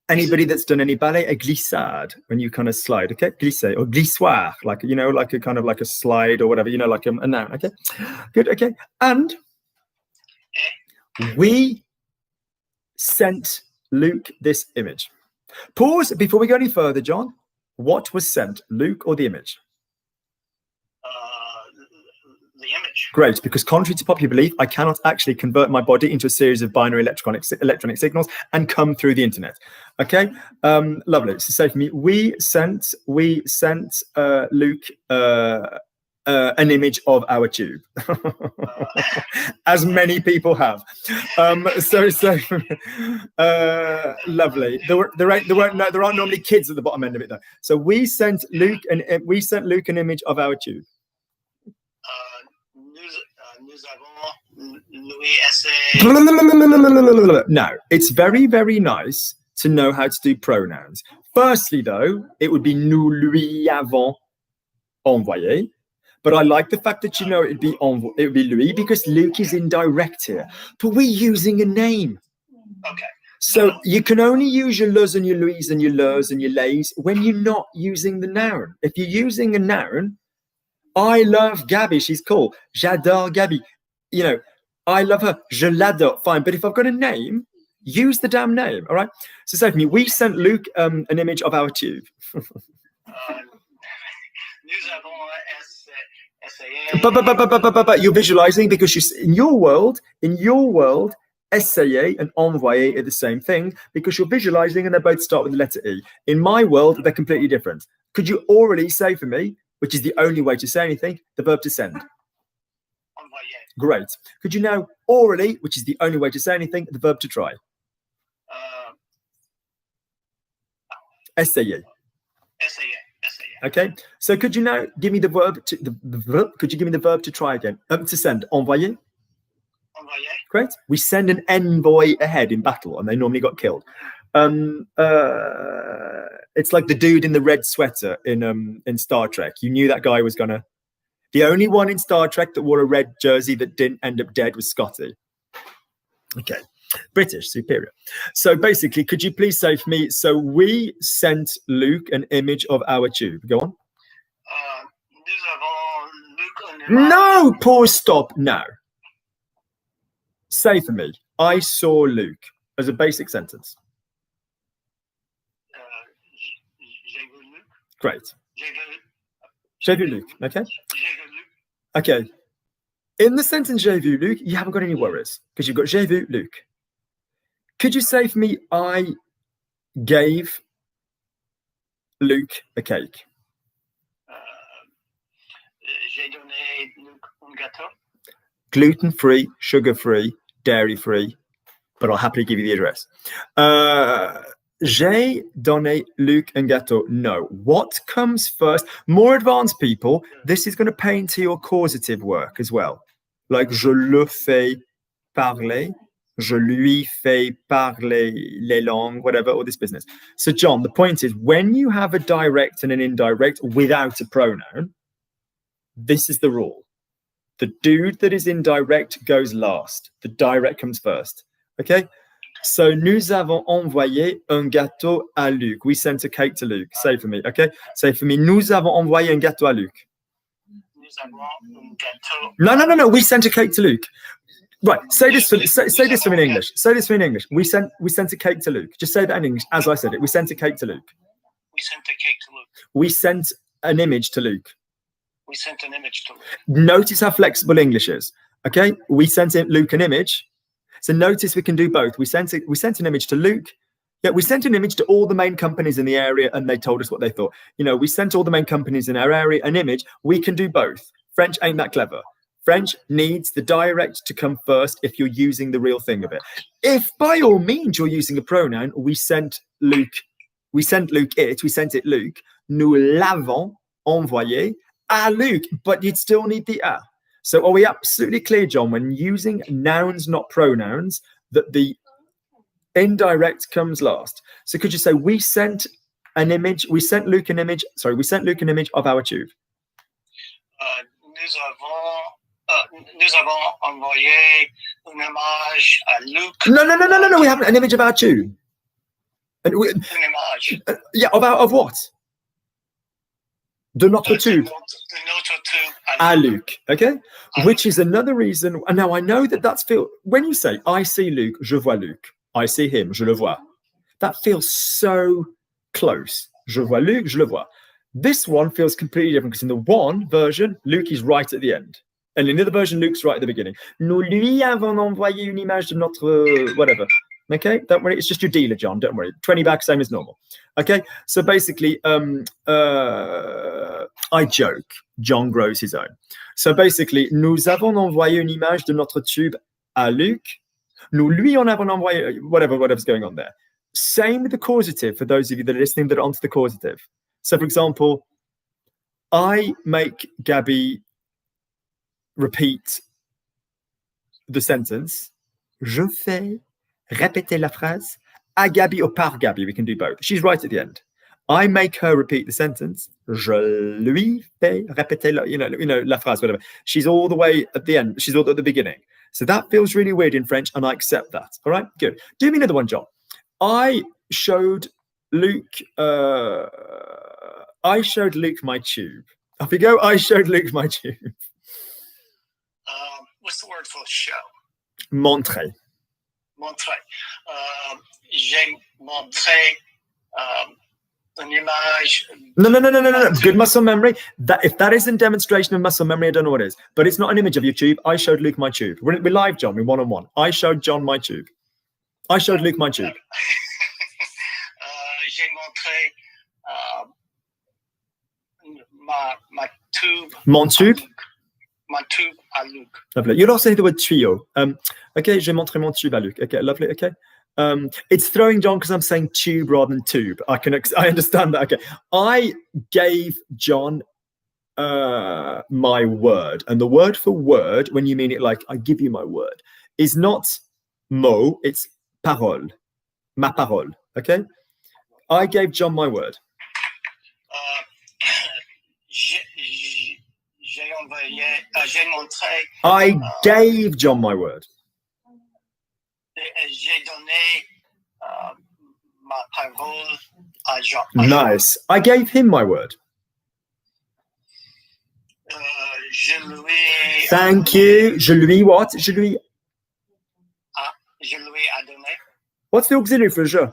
Anybody that's done any ballet, a glissade, when you kind of slide. Okay. Glisser or glissoire, like, you know, like a kind of like a slide or whatever, you know, like a noun. Okay. Good. Okay. And we sent Luke this image. Pause before we go any further, John. What was sent, Luke or the image? The image. Great, because contrary to popular belief, I cannot actually convert my body into a series of binary electronic signals and come through the internet. Okay, lovely. So say for me, we sent Luke an image of our tube, as many people have. Lovely. There aren't normally kids at the bottom end of it though. So we sent Luke an image of our tube. No, it's very, very nice to know how to do pronouns. Firstly, though, it would be nous lui avons envoyé. But I like the fact that you know it would be Louis, because Luke is indirect here. But we're using a name. Okay. So you can only use your lus and your Louise and your leurs and your lays when you're not using the noun. If you're using a noun, I love Gabby, she's cool. J'adore Gabby. You know, I love her. Je l'adore. Fine. But if I've got a name, use the damn name. All right. So say for me, we sent Luke an image of our tube. But you're visualizing, because in your world, essayer and envoyer are the same thing, because you're visualizing and they both start with the letter E. In my world, they're completely different. Could you orally say for me, which is the only way to say anything, the verb to send? Great. Could you now orally, which is the only way to say anything, the verb to try? Essayer. Okay. So could you now give me the verb to could you give me the verb to try again? To send. Envoyer. Great. We send an envoy ahead in battle, and they normally got killed. It's like the dude in the red sweater in Star Trek. You knew that guy was gonna. The only one in Star Trek that wore a red jersey that didn't end up dead was Scotty. Okay. British, superior. So basically, could you please say for me, so we sent Luke an image of our tube. Go on. No, pause, stop, now. Say for me, I saw Luke as a basic sentence. J'ai vu Luc. Great. J'ai vu J'ai vu Luke. Okay. J'ai vu Luc. Okay. In the sentence j'ai vu Luke, you haven't got any worries because you've got j'ai vu Luke. Could you say for me, I gave Luke a cake? J'ai donné Luc un gâteau. Gluten-free, sugar-free, dairy-free, but I'll happily give you the address. J'ai donné Luc un gâteau. No. What comes first? More advanced people, this is going to pay into your causative work as well. Like, je le fais parler, je lui fais parler les langues, whatever, all this business. So, John, the point is, when you have a direct and an indirect without a pronoun, this is the rule. The dude that is indirect goes last. The direct comes first. Okay? So, nous avons envoyé un gâteau à Luc. We sent a cake to Luc. Say for me, okay? Say for me, nous avons envoyé un gâteau à Luc. Nous avons un gâteau. No. We sent a cake to Luc. Right. Say this for me in English. Say this for me in English. We sent a cake to Luc. Just say that in English as I said it. We sent a cake to Luc. We sent a cake to Luc. We sent an image to Luc. We sent an image to Luc. Notice how flexible English is. Okay? We sent Luc an image. So notice we can do both. We sent an image to Luc. Yeah, we sent an image to all the main companies in the area and they told us what they thought. You know, we sent all the main companies in our area an image. We can do both. French ain't that clever. French needs the direct to come first if you're using the real thing of it. If by all means you're using a pronoun, we sent Luc it Luc. Nous l'avons envoyé à Luc, but you'd still need the a. So are we absolutely clear, John, when using nouns, not pronouns, that the indirect comes last? So could you say we sent Luc an image of our tube? Nous avons envoyé une image à Luc. No. We haven't an image of our tube. Une image. Of what? De notre tube. De notre tube À Luc, okay? Which is another reason. And now I know that's when you say I see Luc, je vois Luc. I see him, je le vois. That feels so close. Je vois Luc, je le vois. This one feels completely different because in the one version, Luc is right at the end. And in the other version, Luke's right at the beginning. Nous lui avons envoyé une image de notre whatever. Okay, don't worry. It's just your dealer, John. Don't worry. 20 back, same as normal. Okay, so basically, I joke. John grows his own. So basically, nous avons envoyé une image de notre tube à Luc. Nous lui en avons envoyé whatever's going on there. Same with the causative for those of you that are listening that are onto the causative. So, for example, I make Gabby repeat the sentence. Je fais répéter la phrase à Gabby or par Gabby. We can do both. She's right at the end. I make her repeat the sentence. Je lui fais répéter la phrase, whatever. She's all the way at the end. She's all at the beginning. So that feels really weird in French, and I accept that. All right, good. Do me another one, John. I showed Luc my tube. Off you go. I showed Luc my tube. What's the word for show? Montrer. J'ai montré an image. No. Good muscle memory. If that isn't demonstration of muscle memory, I don't know what is. But it's not an image of your tube. I showed Luc my tube. We're live, John. We're one-on-one. I showed John my tube. I showed Luc my tube. J'ai montré ma tube. Mon tube. My tube à Luc. Lovely. You'd also say the word trio. Okay, j'ai montré mon tube à Luc. Okay, lovely. Okay. It's throwing John because I'm saying tube rather than tube. I understand that. Okay. I gave John my word. And the word for word, when you mean it like I give you my word, is not mot, it's parole. Ma parole. Okay? I gave John my word. J'ai montré. I gave John my word. J'ai donné ma parole à Jean. Nice. I gave him my word. Je lui. Thank you. Je lui what? Je lui What's the auxiliary for je?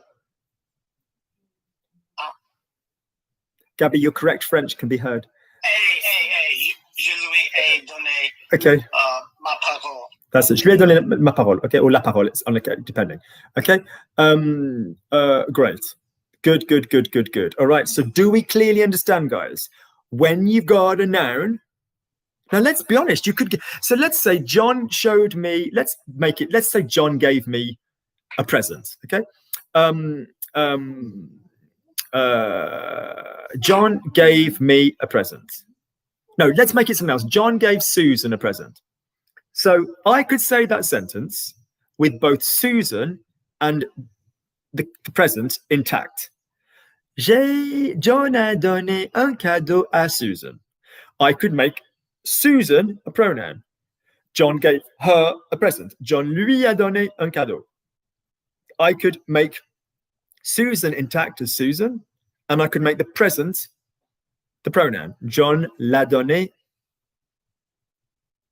Gabby, your correct French can be heard. Je lui ai donné Okay, ma parole. that's it. Je lui ai donné ma parole. Okay, or la parole. It's on depending. Okay. Great. Good. All right. So, do we clearly understand, guys? When you've got a noun. Now, let's be honest. You could. So, let's say John showed me. Let's say John gave me a present. Okay. John gave me a present. No, let's make it something else. John gave Susan a present. So I could say that sentence with both Susan and the present intact. John a donné un cadeau à Susan. I could make Susan a pronoun. John gave her a present. John lui a donné un cadeau. I could make Susan intact as Susan, and I could make the present the pronoun. John l'a donné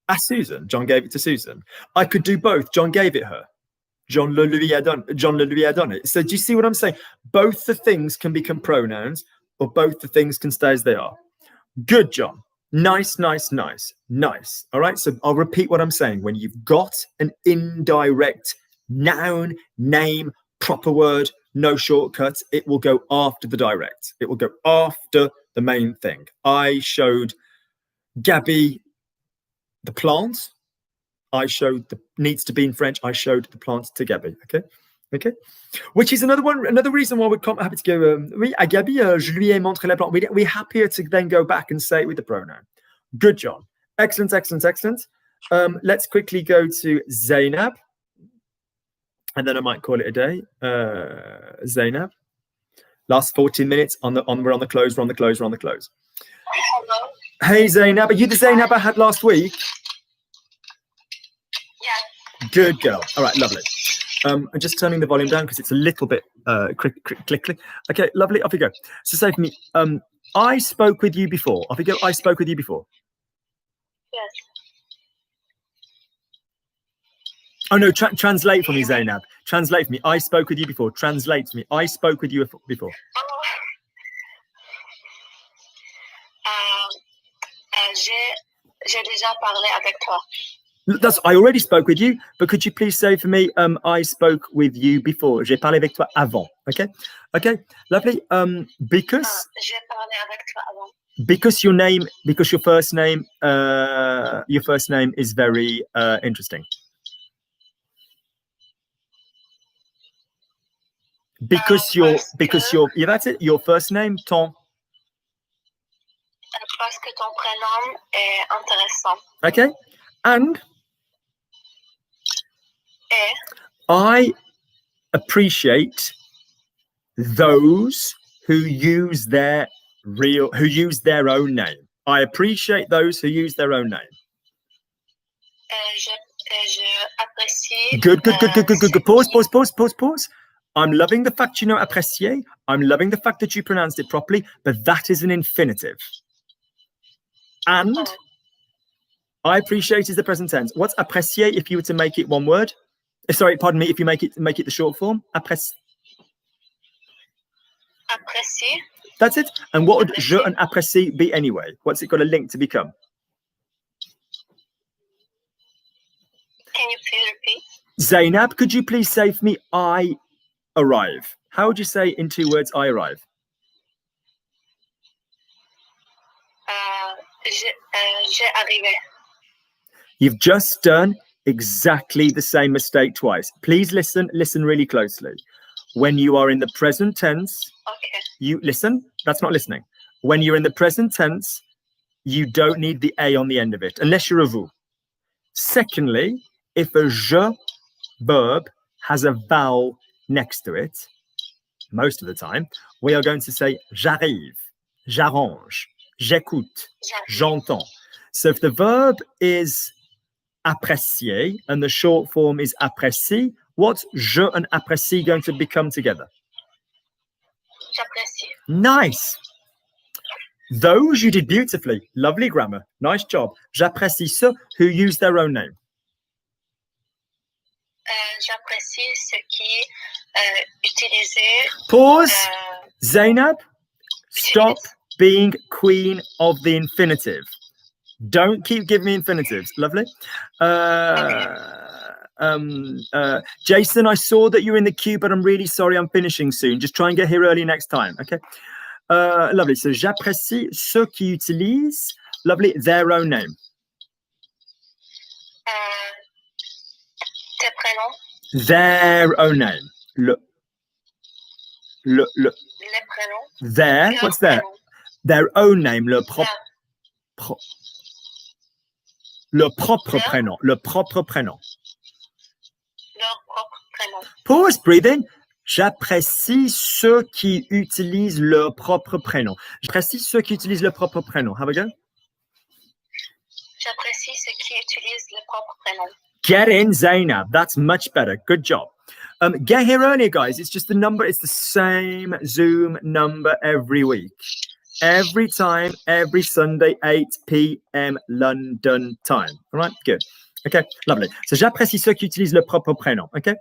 à Susan. John gave it to Susan. I could do both. John gave it her. John le lui a donné. So do you see what I'm saying? Both the things can become pronouns, or both the things can stay as they are. Good, John. Nice. All right, so I'll repeat what I'm saying. When you've got an indirect noun, name, proper word, no shortcuts, it will go after the direct. It will go after the main thing. I showed Gabby the plant. I showed the needs to be in French. I showed the plant to Gabby. Okay. Which is another reason why we're happy to go. Oui, à Gabby, je lui ai montré la plante. We're happier to then go back and say it with the pronoun. Good, John. Excellent. Let's quickly go to Zainab. And then I might call it a day. Zainab. Last 14 minutes we're on the close. Hello. Hey Zainab, are you the Zainab I had last week? Yeah. Good girl. All right, lovely. I'm just turning the volume down because it's a little bit click. Okay, lovely. Off you go. So say for me, I spoke with you before. Off you go. I spoke with you before. Yes. Oh no, translate for me, Zainab. Translate for me. I spoke with you before. Translate for me. I spoke with you before. J'ai déjà parlé avec toi. I already spoke with you, but could you please say for me, I spoke with you before. J'ai parlé avec toi avant. Okay, lovely. Because J'ai parlé avec toi avant. Because your first name is very interesting. Because yeah, that's it. Your first name, ton. Parce que ton prénom est intéressant. Okay, and Et I appreciate those who use their own name. I appreciate those who use their own name. je apprécie. Good. Pause. I'm loving the fact you know apprécier. I'm loving the fact that you pronounced it properly, but that is an infinitive. And I appreciate is the present tense. What's apprécier if you were to make it one word? Sorry, pardon me, if you make it the short form. Apprécie. That's it. And what would je and apprécie be anyway? What's it got a link to become? Can you please repeat? Zainab, could you please say for me, I arrive? How would you say in 2 words, I arrive? J'ai arrivé. You've just done exactly the same mistake twice. Please listen really closely. When you are in the present tense, Okay. you listen. That's not listening. When you're in the present tense, you don't need the A on the end of it, unless you're a vous. Secondly, if a je verb has a vowel next to it, most of the time, we are going to say j'arrive, j'arrange, j'écoute, j'entends. So if the verb is apprécier and the short form is apprécie, what's je and apprécie going to become together? J'apprécie. Nice. Those you did beautifully. Lovely grammar. Nice job. J'apprécie ceux who use their own name. J'apprécie ceux qui Utiliser. Pause. euh, Zainab, stop being queen of the infinitive. Don't keep giving me infinitives. Lovely. Jason, I saw that you're in the queue, but I'm really sorry. I'm finishing soon. Just try and get here early next time. Okay. Lovely. So, j'apprécie ceux qui utilisent, lovely, their own name. tes prénoms. Their own name. Le. Les prénoms. Their. Leurs What's their? prénoms. Their own name. Le propre. Le propre Leur. prénom. Le propre prénom. Leur propre prénom. Pause, breathe in. J'apprécie ceux qui utilisent leur propre prénom. J'apprécie ceux qui utilisent leur propre prénom. Have a go. J'apprécie ceux qui utilisent leur propre prénom. Get in, Zainab. That's much better. Good job. Get here earlier, guys. It's just the number. It's the same Zoom number every week. Every time, every Sunday, 8 p.m. London time. All right, good. Okay, lovely. So, j'apprécie ceux qui utilisent leur propre prénom. Okay,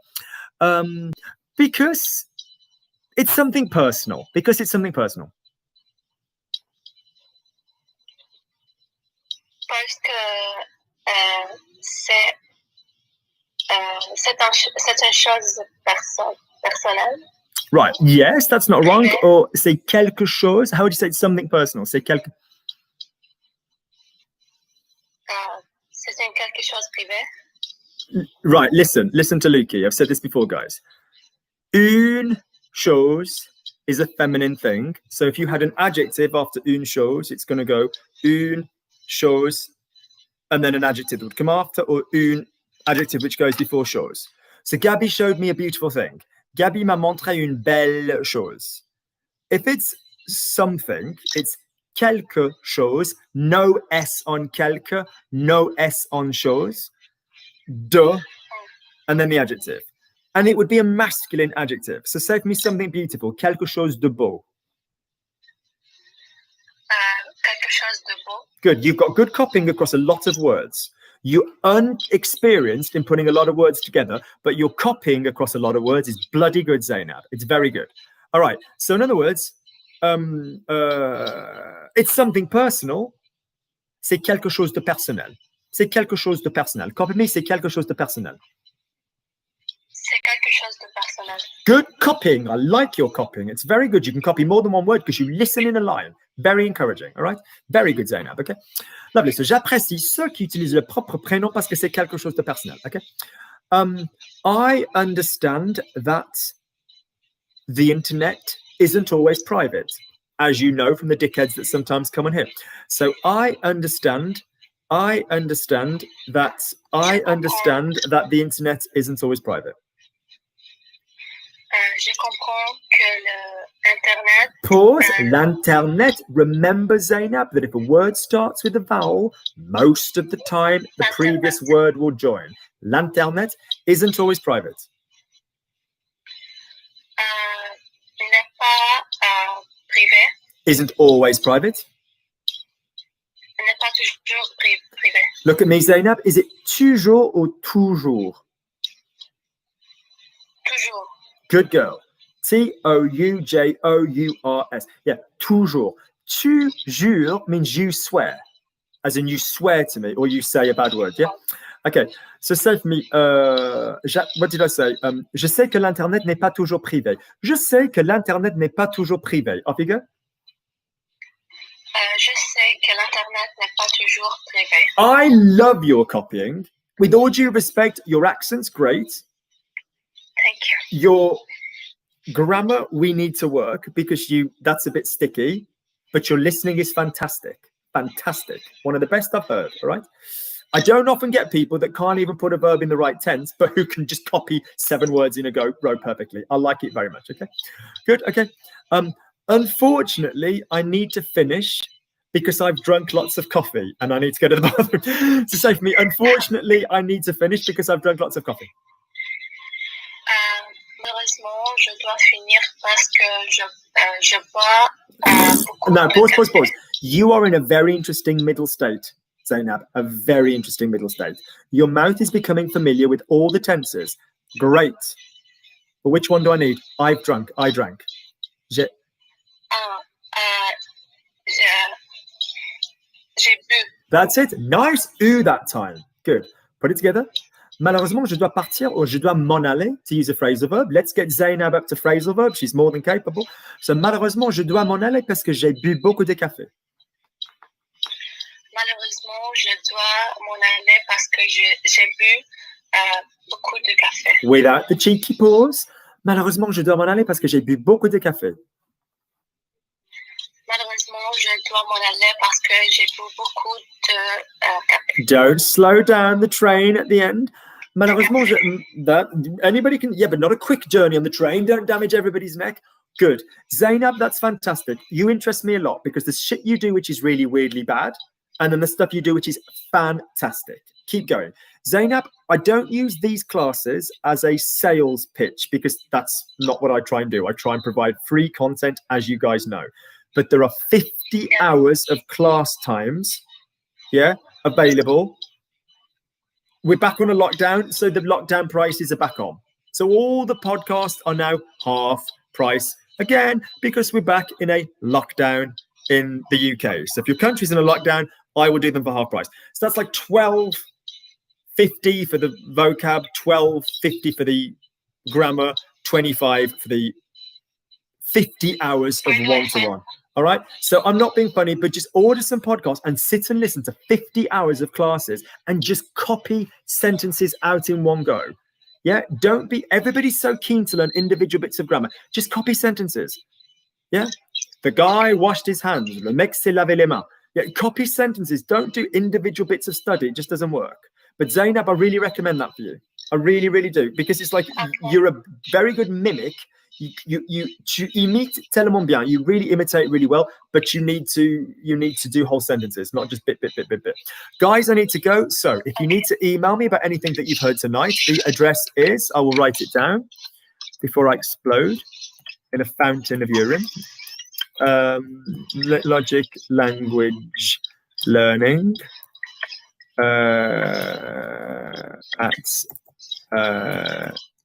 because it's something personal. Because it's something personal. Parce que c'est une chose personnelle. Right. Yes, that's not wrong. Or say quelque chose. How would you say it's something personal? Say quelque. C'est quelque chose privé. Right. Listen to Lukey. I've said this before, guys. Une chose is a feminine thing. So if you had an adjective after une chose, it's going to go une chose, and then an adjective would come after, or une adjective which goes before chose. So Gabby showed me a beautiful thing. Gabby m'a montré une belle chose. If it's something, it's quelque chose, no S on quelque, no S on chose, de, and then the adjective. And it would be a masculine adjective. So say for me something beautiful, quelque chose de beau. Quelque chose de beau. Good. You've got good copying across a lot of words. You're unexperienced in putting a lot of words together, but your copying across a lot of words is bloody good, Zainab. It's very good. All right. So in other words, it's something personal. C'est quelque chose de personnel. C'est quelque chose de personnel. Copy me, c'est quelque chose de personnel. C'est quelque chose de personnel. Good copying. I like your copying. It's very good. You can copy more than one word because you listen in a line. Very encouraging. All right. Very good, Zainab. Okay. Lovely. So, j'apprécie ceux qui utilisent leur propre prénom parce que c'est quelque chose de personnel. Okay. I understand that the internet isn't always private, as you know from the dickheads that sometimes come on here. So, I understand that the internet isn't always private. Je comprends que l'Internet. Pause. L'internet. Remember, Zainab, that if a word starts with a vowel, most of the time the previous word will join. L'internet isn't always private. N'est pas privé. Isn't always private. N'est pas toujours privé. Look at me, Zainab. Is it toujours or toujours? Toujours. Good girl. T-O-U-J-O-U-R-S. Yeah, toujours. Tu jures means you swear, as in you swear to me or you say a bad word. Yeah. Okay. So say for me, what did I say? Je sais que l'internet n'est pas toujours privé. Je sais que l'internet n'est pas toujours privé. Off you go. Je sais que l'Internet n'est pas toujours privé. I love your copying. With all due respect, your accent's great. Thank you. Your grammar, we need to work because that's a bit sticky, but your listening is fantastic. Fantastic. One of the best I've heard, all right? I don't often get people that can't even put a verb in the right tense, but who can just copy 7 words in a row perfectly. I like it very much, okay? Good, okay. Unfortunately, I need to finish because I've drunk lots of coffee and I need to go to the bathroom. So say for me, unfortunately, I need to finish because I've drunk lots of coffee. Malheureusement, je dois finir parce que je bois beaucoup. No, pause. You are in a very interesting middle state, Zainab, a very interesting middle state. Your mouth is becoming familiar with all the tenses. Great. But which one do I need? I've drunk. I drank. J'ai bu. That's it. Nice eu that time. Good. Put it together. Malheureusement, je dois partir or je dois m'en aller, to use a phrasal verb. Let's get Zainab up to phrasal verb. She's more than capable. So, malheureusement, je dois m'en aller parce que j'ai bu beaucoup de café. Malheureusement, je dois m'en aller parce que j'ai bu beaucoup de café. Without the cheeky pause. Malheureusement, je dois m'en aller parce que j'ai bu beaucoup de café. Malheureusement, je dois m'en aller parce que j'ai bu beaucoup de café. Don't slow down the train at the end. Malheureusement, that anybody can, yeah, but not a quick journey on the train. Don't damage everybody's neck. Good. Zainab, that's fantastic. You interest me a lot because the shit you do, which is really weirdly bad, and then the stuff you do, which is fantastic. Keep going. Zainab, I don't use these classes as a sales pitch because that's not what I try and do. I try and provide free content, as you guys know. But there are 50 hours of class times, available. We're back on a lockdown, so the lockdown prices are back on. So all the podcasts are now half price again because we're back in a lockdown in the UK. So if your country's in a lockdown, I will do them for half price. So that's like $12.50 for the vocab, $12.50 for the grammar, $25 for the 50 hours of one-to-one. All right. So I'm not being funny, but just order some podcasts and sit and listen to 50 hours of classes and just copy sentences out in one go. Yeah. Don't be, everybody's so keen to learn individual bits of grammar. Just copy sentences. Yeah. The guy washed his hands. Le mec s'est lavé les mains. Yeah. Copy sentences. Don't do individual bits of study. It just doesn't work. But Zainab, I really recommend that for you. I really, really do. Because it's like you're a very good mimic. You imites tellement bien. You really imitate really well, but you need to do whole sentences, not just bit. Guys, I need to go. So if you need to email me about anything that you've heard tonight, the address is, I will write it down before I explode in a fountain of urine. Logic Language Learning at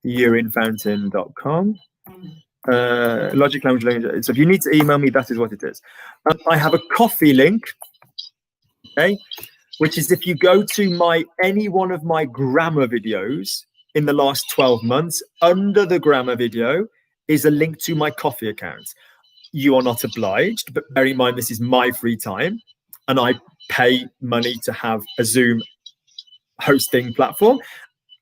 urinefountain.com. Logic Language Learning. So if you need to email me, that is what it is. I have a coffee link, okay, which is if you go to any one of my grammar videos in the last 12 months, under the grammar video is a link to my coffee account. You are not obliged, but bear in mind this is my free time and I pay money to have a Zoom hosting platform.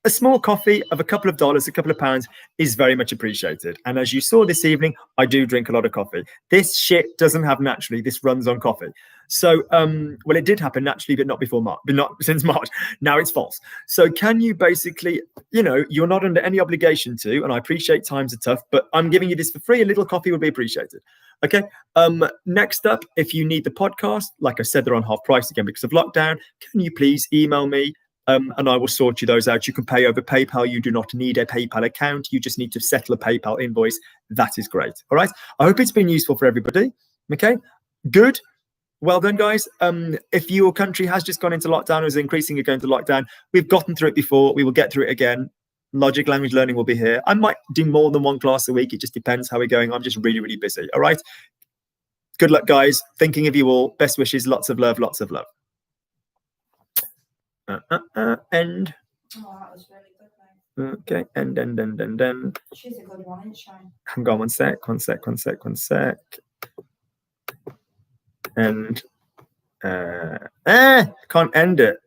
A small coffee of a couple of dollars, a couple of pounds is very much appreciated. And as you saw this evening, I do drink a lot of coffee. This shit doesn't happen naturally. This runs on coffee. So, well, it did happen naturally, but not before March, but not since March. Now it's false. So can you basically, you're not under any obligation to, and I appreciate times are tough, but I'm giving you this for free. A little coffee would be appreciated. Okay. Next up, if you need the podcast, like I said, they're on half price again because of lockdown. Can you please email me? And I will sort you those out. You can pay over PayPal. You do not need a PayPal account. You just need to settle a PayPal invoice. That is great. All right. I hope it's been useful for everybody. Okay. Good. Well done, guys. If your country has just gone into lockdown or is increasingly going to lockdown, we've gotten through it before. We will get through it again. Logic Language Learning will be here. I might do more than one class a week. It just depends how we're going. I'm just really, really busy. All right. Good luck, guys. Thinking of you all. Best wishes. Lots of love. Lots of love. End. Oh, that was really good, mate. Okay, end. She's a good one, isn't she? Hang on one sec. And can't end it.